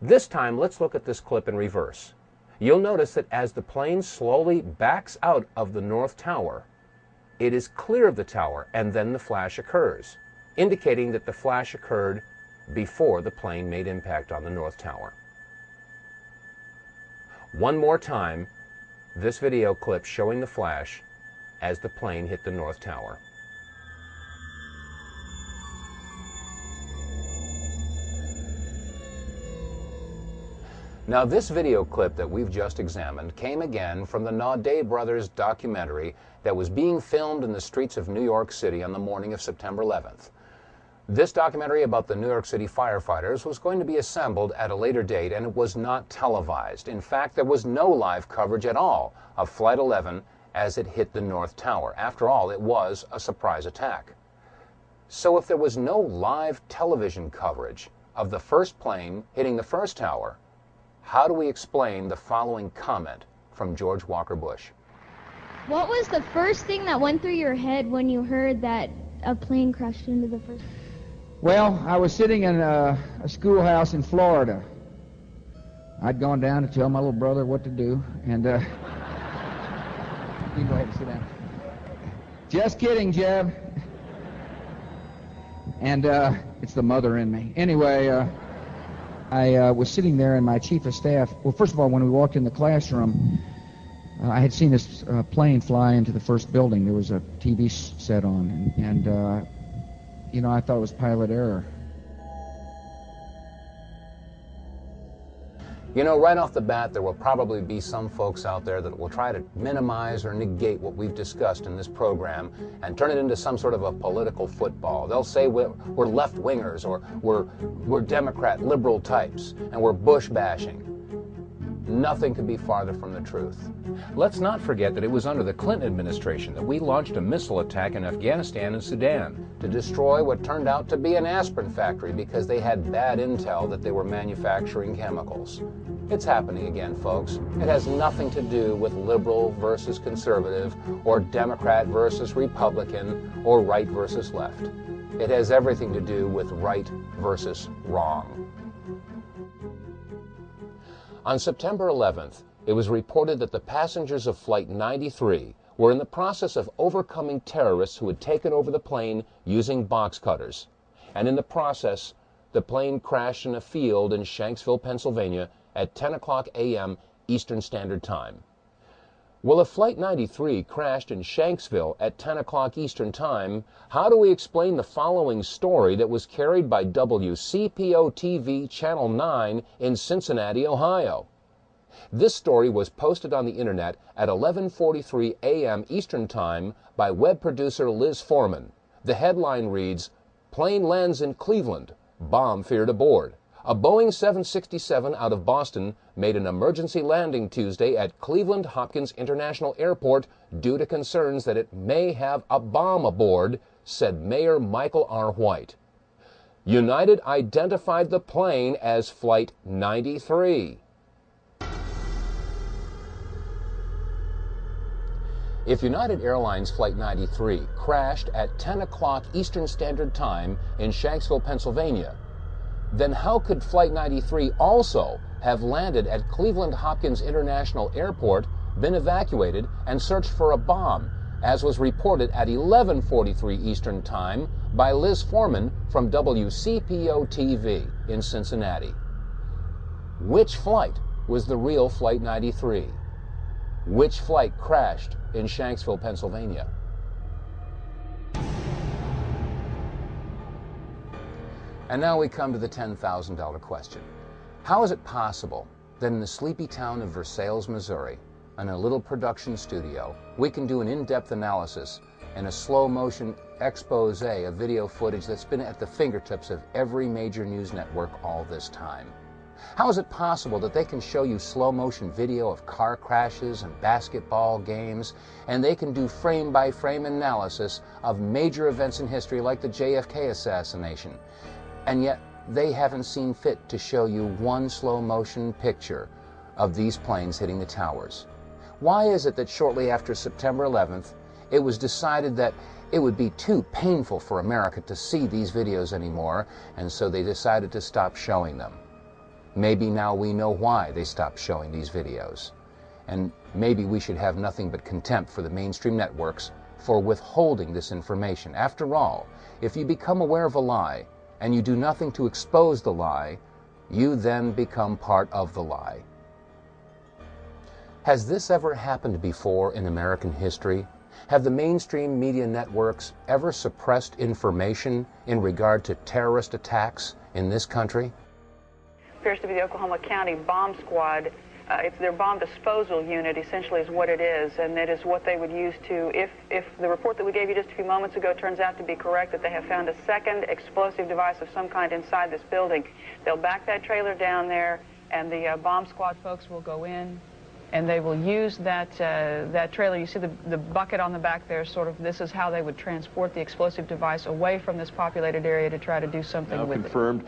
This time, let's look at this clip in reverse. You'll notice that as the plane slowly backs out of the North Tower, it is clear of the tower, and then the flash occurs, indicating that the flash occurred before the plane made impact on the North Tower. One more time, this video clip showing the flash as the plane hit the North Tower. Now, this video clip that we've just examined came again from the Naudet brothers documentary that was being filmed in the streets of New York City on the morning of September 11th. This documentary about the New York City firefighters was going to be assembled at a later date, and it was not televised. In fact, there was no live coverage at all of Flight 11 as it hit the North Tower. After all, it was a surprise attack. So if there was no live television coverage of the first plane hitting the first tower, how do we explain the following comment from George Walker Bush? What was the first thing that went through your head when you heard that a plane crashed into the first? Well, I was sitting in a schoolhouse in Florida. I'd gone down to tell my little brother what to do, and you can go ahead and sit down. Just kidding, Jeb. And it's the mother in me. Anyway, I was sitting there, and my chief of staff, well, first of all, when we walked in the classroom, I had seen this plane fly into the first building. There was a TV set on, and you know, I thought it was pilot error. You know, right off the bat, there will probably be some folks out there that will try to minimize or negate what we've discussed in this program and turn it into some sort of a political football. They'll say we're left-wingers, or we're Democrat, liberal types, and we're Bush bashing. Nothing could be farther from the truth. Let's not forget that it was under the Clinton administration that we launched a missile attack in Afghanistan and Sudan to destroy what turned out to be an aspirin factory because they had bad intel that they were manufacturing chemicals. It's happening again, folks. It has nothing to do with liberal versus conservative, or Democrat versus Republican, or right versus left. It has everything to do with right versus wrong. On September 11th, it was reported that the passengers of Flight 93 were in the process of overcoming terrorists who had taken over the plane using box cutters. And in the process, the plane crashed in a field in Shanksville, Pennsylvania at 10 o'clock a.m. Eastern Standard Time. Well, if Flight 93 crashed in Shanksville at 10 o'clock Eastern Time, how do we explain the following story that was carried by WCPO-TV Channel 9 in Cincinnati, Ohio? This story was posted on the internet at 11:43 a.m. Eastern Time by web producer Liz Foreman. The headline reads, "Plane lands in Cleveland, bomb feared aboard." A Boeing 767 out of Boston made an emergency landing Tuesday at Cleveland Hopkins International Airport due to concerns that it may have a bomb aboard, said Mayor Michael R. White. United identified the plane as Flight 93. If United Airlines Flight 93 crashed at 10 o'clock Eastern Standard Time in Shanksville, Pennsylvania, then how could Flight 93 also have landed at Cleveland Hopkins International Airport, been evacuated, and searched for a bomb, as was reported at 11:43 Eastern Time by Liz Foreman from WCPO-TV in Cincinnati? Which flight was the real Flight 93? Which flight crashed in Shanksville, Pennsylvania? And now we come to the $10,000 question. How is it possible that in the sleepy town of Versailles, Missouri, in a little production studio, we can do an in-depth analysis and a slow-motion expose of video footage that's been at the fingertips of every major news network all this time? How is it possible that they can show you slow-motion video of car crashes and basketball games, and they can do frame-by-frame analysis of major events in history like the JFK assassination, and yet they haven't seen fit to show you one slow-motion picture of these planes hitting the towers? Why is it that shortly after September 11th, it was decided that it would be too painful for America to see these videos anymore, and so they decided to stop showing them? Maybe now we know why they stopped showing these videos. And maybe we should have nothing but contempt for the mainstream networks for withholding this information. After all, if you become aware of a lie, and you do nothing to expose the lie, you then become part of the lie. Has this ever happened before in American history? Have the mainstream media networks ever suppressed information in regard to terrorist attacks in this country? appears to be the Oklahoma County Bomb Squad. It's their bomb disposal unit, essentially, is what it is, and it is what they would use to, if the report that we gave you just a few moments ago turns out to be correct, that they have found a second explosive device of some kind inside this building, they'll back that trailer down there, and the bomb squad folks will go in, and they will use that that trailer. You see the bucket on the back there, sort of, this is how they would transport the explosive device away from this populated area to try to do something with it. Now confirmed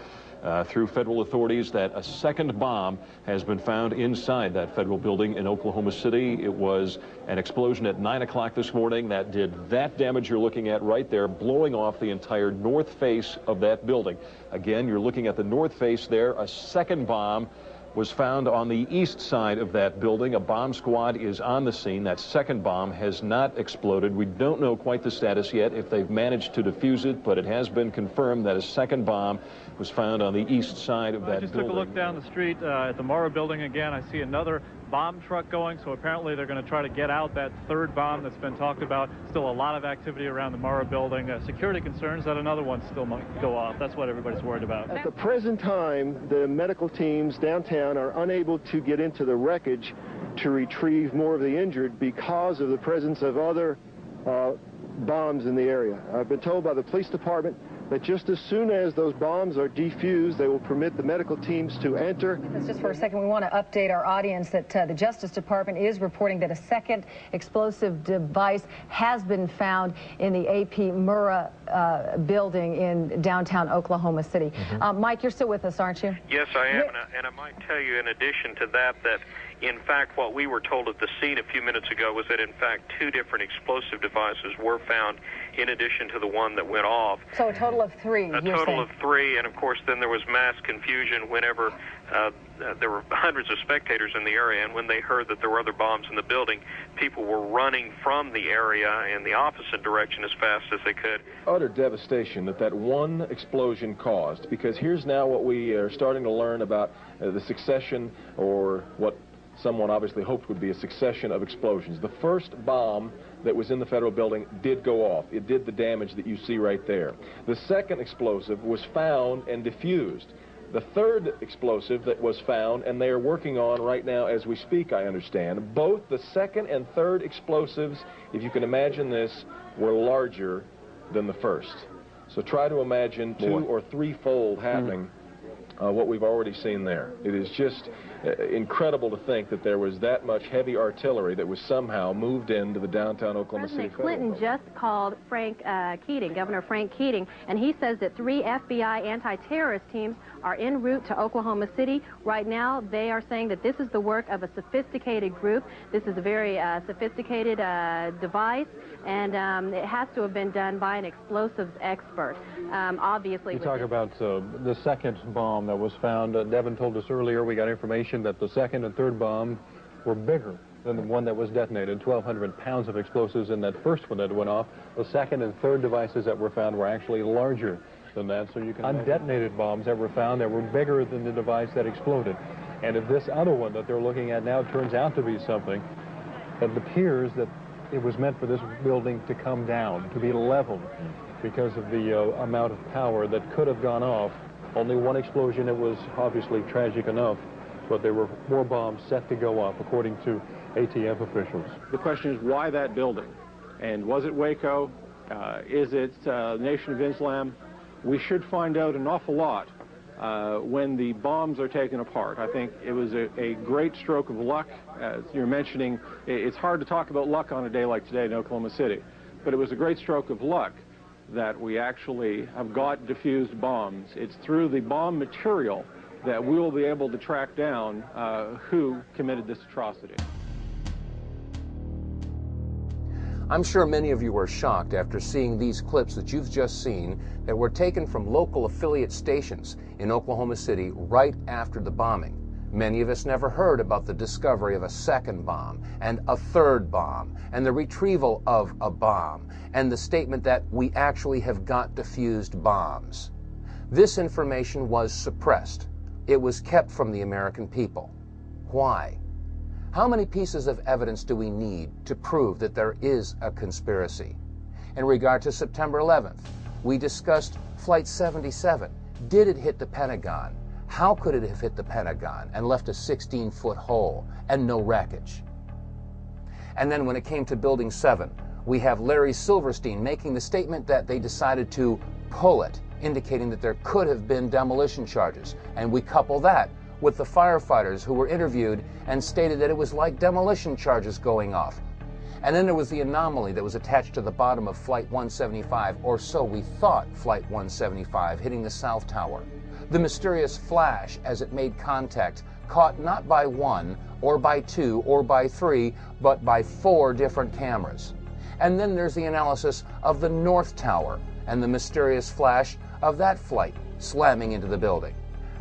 through federal authorities that a second bomb has been found inside that federal building in Oklahoma City. It was an explosion at 9 o'clock this morning that did that damage you're looking at right there, blowing off the entire north face of that building. Again, you're looking at the north face there. A second bomb was found on the east side of that building. A bomb squad is on the scene. That second bomb has not exploded. We don't know quite the status yet, if they've managed to defuse it, but it has been confirmed that a second bomb was found on the east side of that building. I just took a look down the street at the Morrow building again. I see another bomb truck going, so apparently they're going to try to get out that third bomb that's been talked about. Still a lot of activity around the Morrow building. Security concerns that another one still might go off. That's what everybody's worried about. At the present time, the medical teams downtown are unable to get into the wreckage to retrieve more of the injured because of the presence of other bombs in the area. I've been told by the police department that just as soon as those bombs are defused, they will permit the medical teams to enter. Just for a second, we want to update our audience that the Justice Department is reporting that a second explosive device has been found in the A.P. Murrah building in downtown Oklahoma City. Mike, you're still with us, aren't you? Yes, I am, and I might tell you in addition to that, that in fact what we were told at the scene a few minutes ago was that in fact 2 different explosive devices were found in addition to the one that went off. So a total of 3. A total of 3, and of course then there was mass confusion whenever there were hundreds of spectators in the area, and when they heard that there were other bombs in the building, people were running from the area in the opposite direction as fast as they could. Utter devastation that one explosion caused, because here's now what we are starting to learn about the succession, or what someone obviously hoped would be a succession of explosions. The first bomb that was in the federal building did go off. It did the damage that you see right there. The second explosive was found and diffused. The third explosive that was found, and they are working on right now as we speak, I understand, both the second and third explosives, if you can imagine this, were larger than the first. So try to imagine 2- or 3-fold happening what we've already seen there. It is just incredible to think that there was that much heavy artillery that was somehow moved into the downtown Oklahoma City. President Clinton just called Governor Frank Keating, and he says that 3 FBI anti-terrorist teams are en route to Oklahoma City. Right now, they are saying that this is the work of a sophisticated group. This is a very sophisticated device, and it has to have been done by an explosives expert. Obviously, you talk about the second bomb that was found. Devin told us earlier, we got information that the second and third bomb were bigger than the one that was detonated. 1,200 pounds of explosives in that first one that went off. The second and third devices that were found were actually larger than that. So you can undetonated bombs that were found that were bigger than the device that exploded. And if this other one that they're looking at now turns out to be something, it appears that it was meant for this building to come down, to be leveled, because of the amount of power that could have gone off. Only one explosion, it was obviously tragic enough, but there were more bombs set to go off, according to ATF officials. The question is, why that building? And was it Waco? Is it Nation of Islam? We should find out an awful lot when the bombs are taken apart. I think it was a great stroke of luck. As you're mentioning, it's hard to talk about luck on a day like today in Oklahoma City, but it was a great stroke of luck that we actually have got diffused bombs. It's through the bomb material that we will be able to track down who committed this atrocity. I'm sure many of you are shocked after seeing these clips that you've just seen that were taken from local affiliate stations in Oklahoma City right after the bombing. Many of us never heard about the discovery of a second bomb and a third bomb and the retrieval of a bomb and the statement that we actually have got diffused bombs. This information was suppressed. It was kept from the American people. Why? How many pieces of evidence do we need to prove that there is a conspiracy? In regard to September 11th, we discussed Flight 77. Did it hit the Pentagon? How could it have hit the Pentagon and left a 16-foot hole and no wreckage? And then when it came to Building 7, we have Larry Silverstein making the statement that they decided to pull it, indicating that there could have been demolition charges. And we couple that with the firefighters who were interviewed and stated that it was like demolition charges going off. And then there was the anomaly that was attached to the bottom of Flight 175, or so we thought, Flight 175, hitting the South Tower. The mysterious flash as it made contact, caught not by one, or by two, or by three, but by 4 different cameras. And then there's the analysis of the North Tower and the mysterious flash of that flight slamming into the building.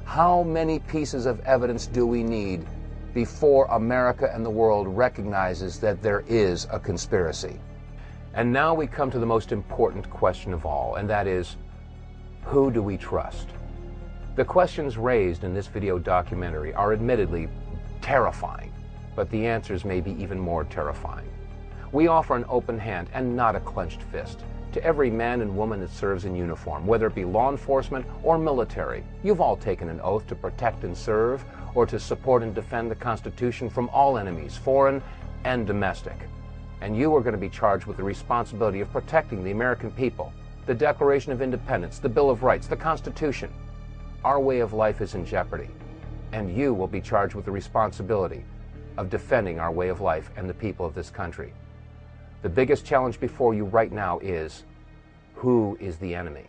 How many pieces of evidence do we need before America and the world recognizes that there is a conspiracy? And now we come to the most important question of all, and that is, who do we trust? The questions raised in this video documentary are admittedly terrifying, but the answers may be even more terrifying. We offer an open hand and not a clenched fist to every man and woman that serves in uniform, whether it be law enforcement or military. You've all taken an oath to protect and serve, or to support and defend the Constitution from all enemies, foreign and domestic. And you are going to be charged with the responsibility of protecting the American people, the Declaration of Independence, the Bill of Rights, the Constitution. Our way of life is in jeopardy, and you will be charged with the responsibility of defending our way of life and the people of this country. The biggest challenge before you right now is, who is the enemy?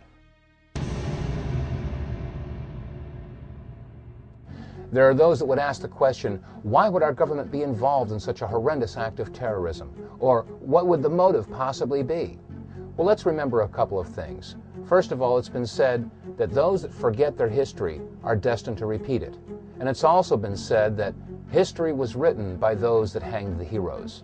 There are those that would ask the question, why would our government be involved in such a horrendous act of terrorism? Or what would the motive possibly be? Well, let's remember a couple of things. First of all, it's been said that those that forget their history are destined to repeat it. And it's also been said that history was written by those that hanged the heroes.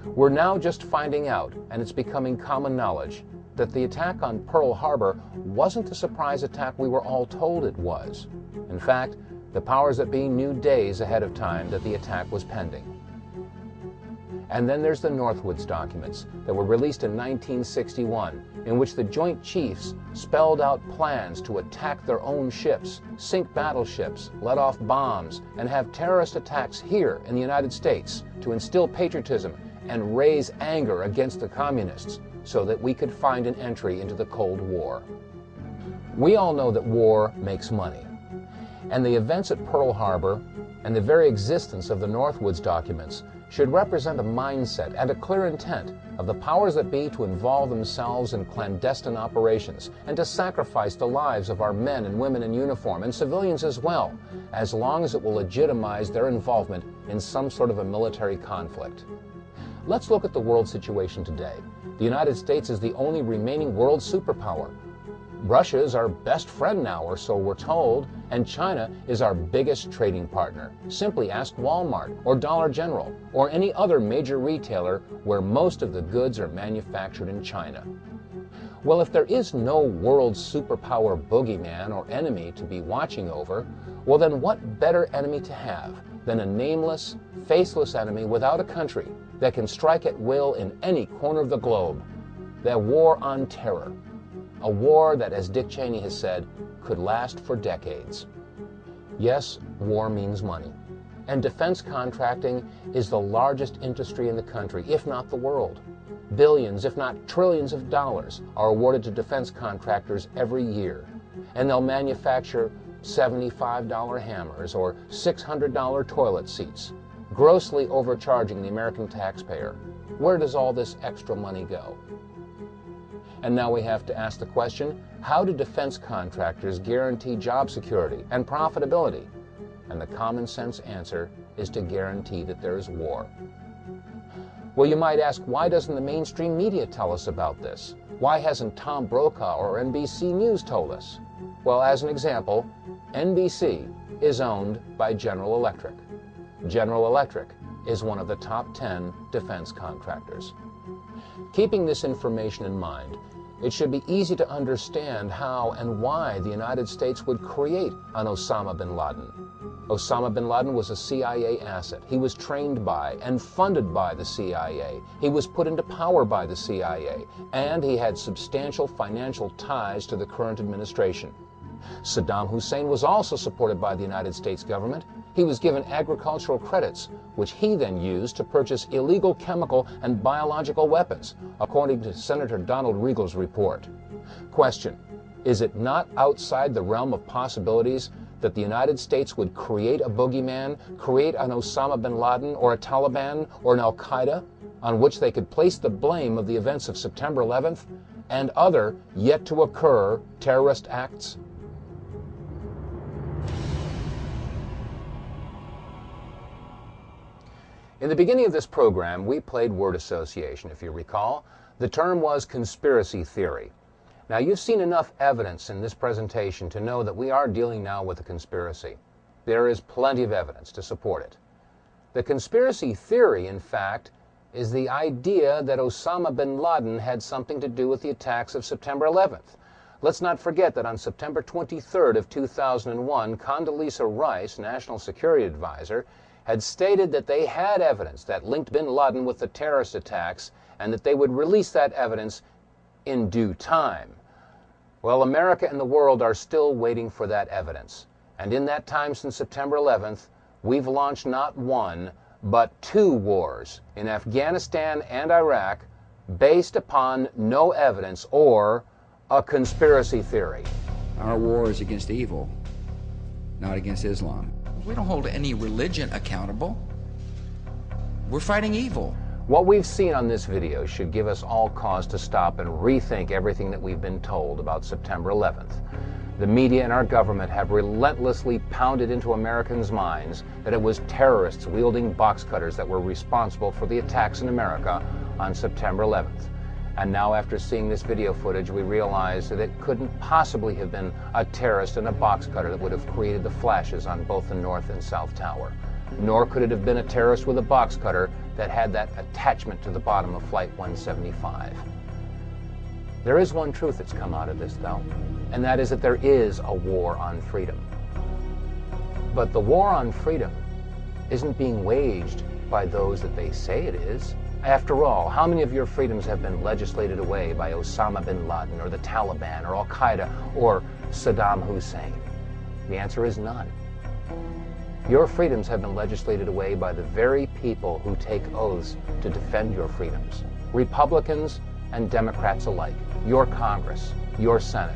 We're now just finding out, and it's becoming common knowledge, that the attack on Pearl Harbor wasn't the surprise attack we were all told it was. In fact, the powers that be knew days ahead of time that the attack was pending. And then there's the Northwoods documents that were released in 1961, in which the Joint Chiefs spelled out plans to attack their own ships, sink battleships, let off bombs, and have terrorist attacks here in the United States to instill patriotism and raise anger against the communists so that we could find an entry into the Cold War. We all know that war makes money, and the events at Pearl Harbor and the very existence of the Northwoods documents should represent a mindset and a clear intent of the powers that be to involve themselves in clandestine operations and to sacrifice the lives of our men and women in uniform, and civilians as well, as long as it will legitimize their involvement in some sort of a military conflict. Let's look at the world situation today. The United States is the only remaining world superpower. Russia is our best friend now, or so we're told, and China is our biggest trading partner. Simply ask Walmart or Dollar General or any other major retailer where most of the goods are manufactured in China. Well, if there is no world superpower boogeyman or enemy to be watching over, well then what better enemy to have than a nameless, faceless enemy without a country that can strike at will in any corner of the globe? The war on terror. A war that, as Dick Cheney has said, could last for decades. Yes, war means money. And defense contracting is the largest industry in the country, if not the world. Billions, if not trillions of dollars are awarded to defense contractors every year. And they'll manufacture $75 hammers or $600 toilet seats, grossly overcharging the American taxpayer. Where does all this extra money go? And now we have to ask the question, how do defense contractors guarantee job security and profitability? And the common sense answer is to guarantee that there is war. Well, you might ask, why doesn't the mainstream media tell us about this? Why hasn't Tom Brokaw or NBC News told us? Well, as an example, NBC is owned by General Electric. General Electric is one of the top 10 defense contractors. Keeping this information in mind, it should be easy to understand how and why the United States would create an Osama bin Laden. Osama bin Laden was a CIA asset. He was trained by and funded by the CIA. He was put into power by the CIA, and he had substantial financial ties to the current administration. Saddam Hussein was also supported by the United States government. He was given agricultural credits, which he then used to purchase illegal chemical and biological weapons, according to Senator Donald Riegel's report. Question: is it not outside the realm of possibilities that the United States would create a boogeyman, create an Osama bin Laden or a Taliban or an Al-Qaeda, on which they could place the blame of the events of September 11th and other yet-to-occur terrorist acts? In the beginning of this program, we played word association, if you recall. The term was conspiracy theory. Now, you've seen enough evidence in this presentation to know that we are dealing now with a conspiracy. There is plenty of evidence to support it. The conspiracy theory, in fact, is the idea that Osama bin Laden had something to do with the attacks of September 11th. Let's not forget that on September 23rd of 2001, Condoleezza Rice, National Security Advisor, had stated that they had evidence that linked bin Laden with the terrorist attacks and that they would release that evidence in due time. Well, America and the world are still waiting for that evidence. And in that time since September 11th, we've launched not one, but 2 wars in Afghanistan and Iraq based upon no evidence or a conspiracy theory. Our war is against evil, not against Islam. We don't hold any religion accountable. We're fighting evil. What we've seen on this video should give us all cause to stop and rethink everything that we've been told about September 11th. The media and our government have relentlessly pounded into Americans' minds that it was terrorists wielding box cutters that were responsible for the attacks in America on September 11th. And now, after seeing this video footage, we realize that it couldn't possibly have been a terrorist in a box cutter that would have created the flashes on both the North and South Tower. Nor could it have been a terrorist with a box cutter that had that attachment to the bottom of Flight 175. There is one truth that's come out of this, though, and that is that there is a war on freedom. But the war on freedom isn't being waged by those that they say it is. After all, how many of your freedoms have been legislated away by Osama bin Laden or the Taliban or Al-Qaeda or Saddam Hussein? The answer is none. Your freedoms have been legislated away by the very people who take oaths to defend your freedoms. Republicans and Democrats alike. Your Congress, your Senate,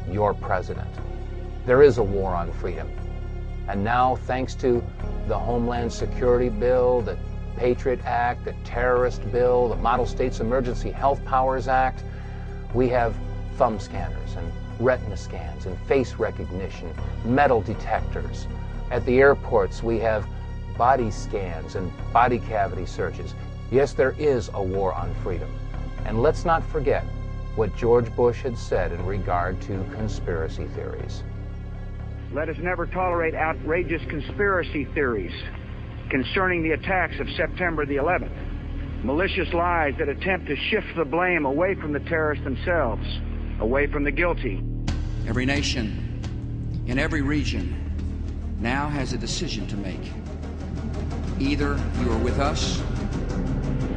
your President. There is a war on freedom. And now, thanks to the Homeland Security Bill, the Patriot Act, the Terrorist Bill, the Model States Emergency Health Powers Act, we have thumb scanners and retina scans and face recognition, metal detectors. At the airports, we have body scans and body cavity searches. Yes, there is a war on freedom. And let's not forget what George Bush had said in regard to conspiracy theories. Let us never tolerate outrageous conspiracy theories concerning the attacks of September the 11th, malicious lies that attempt to shift the blame away from the terrorists themselves, away from the guilty. Every nation in every region now has a decision to make. Either you are with us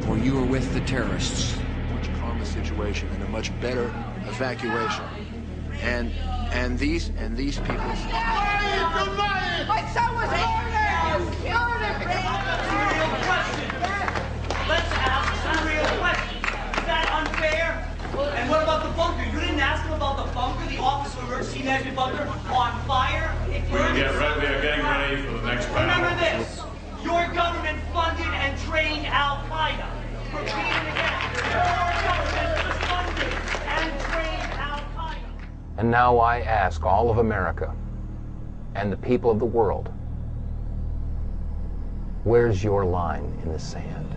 or you are with the terrorists. Much calmer situation and a much better evacuation. And these people. My son was murdered! Let's ask some real questions. Is that unfair? And what about the bunker? You didn't ask him about the bunker, the Office of Emergency Management bunker, on fire? We are getting ready for the next panel. Remember this. Your government funded and trained Al-Qaeda. Repeat it again. Your government funded and trained Al-Qaeda. And now I ask all of America and the people of the world, where's your line in the sand?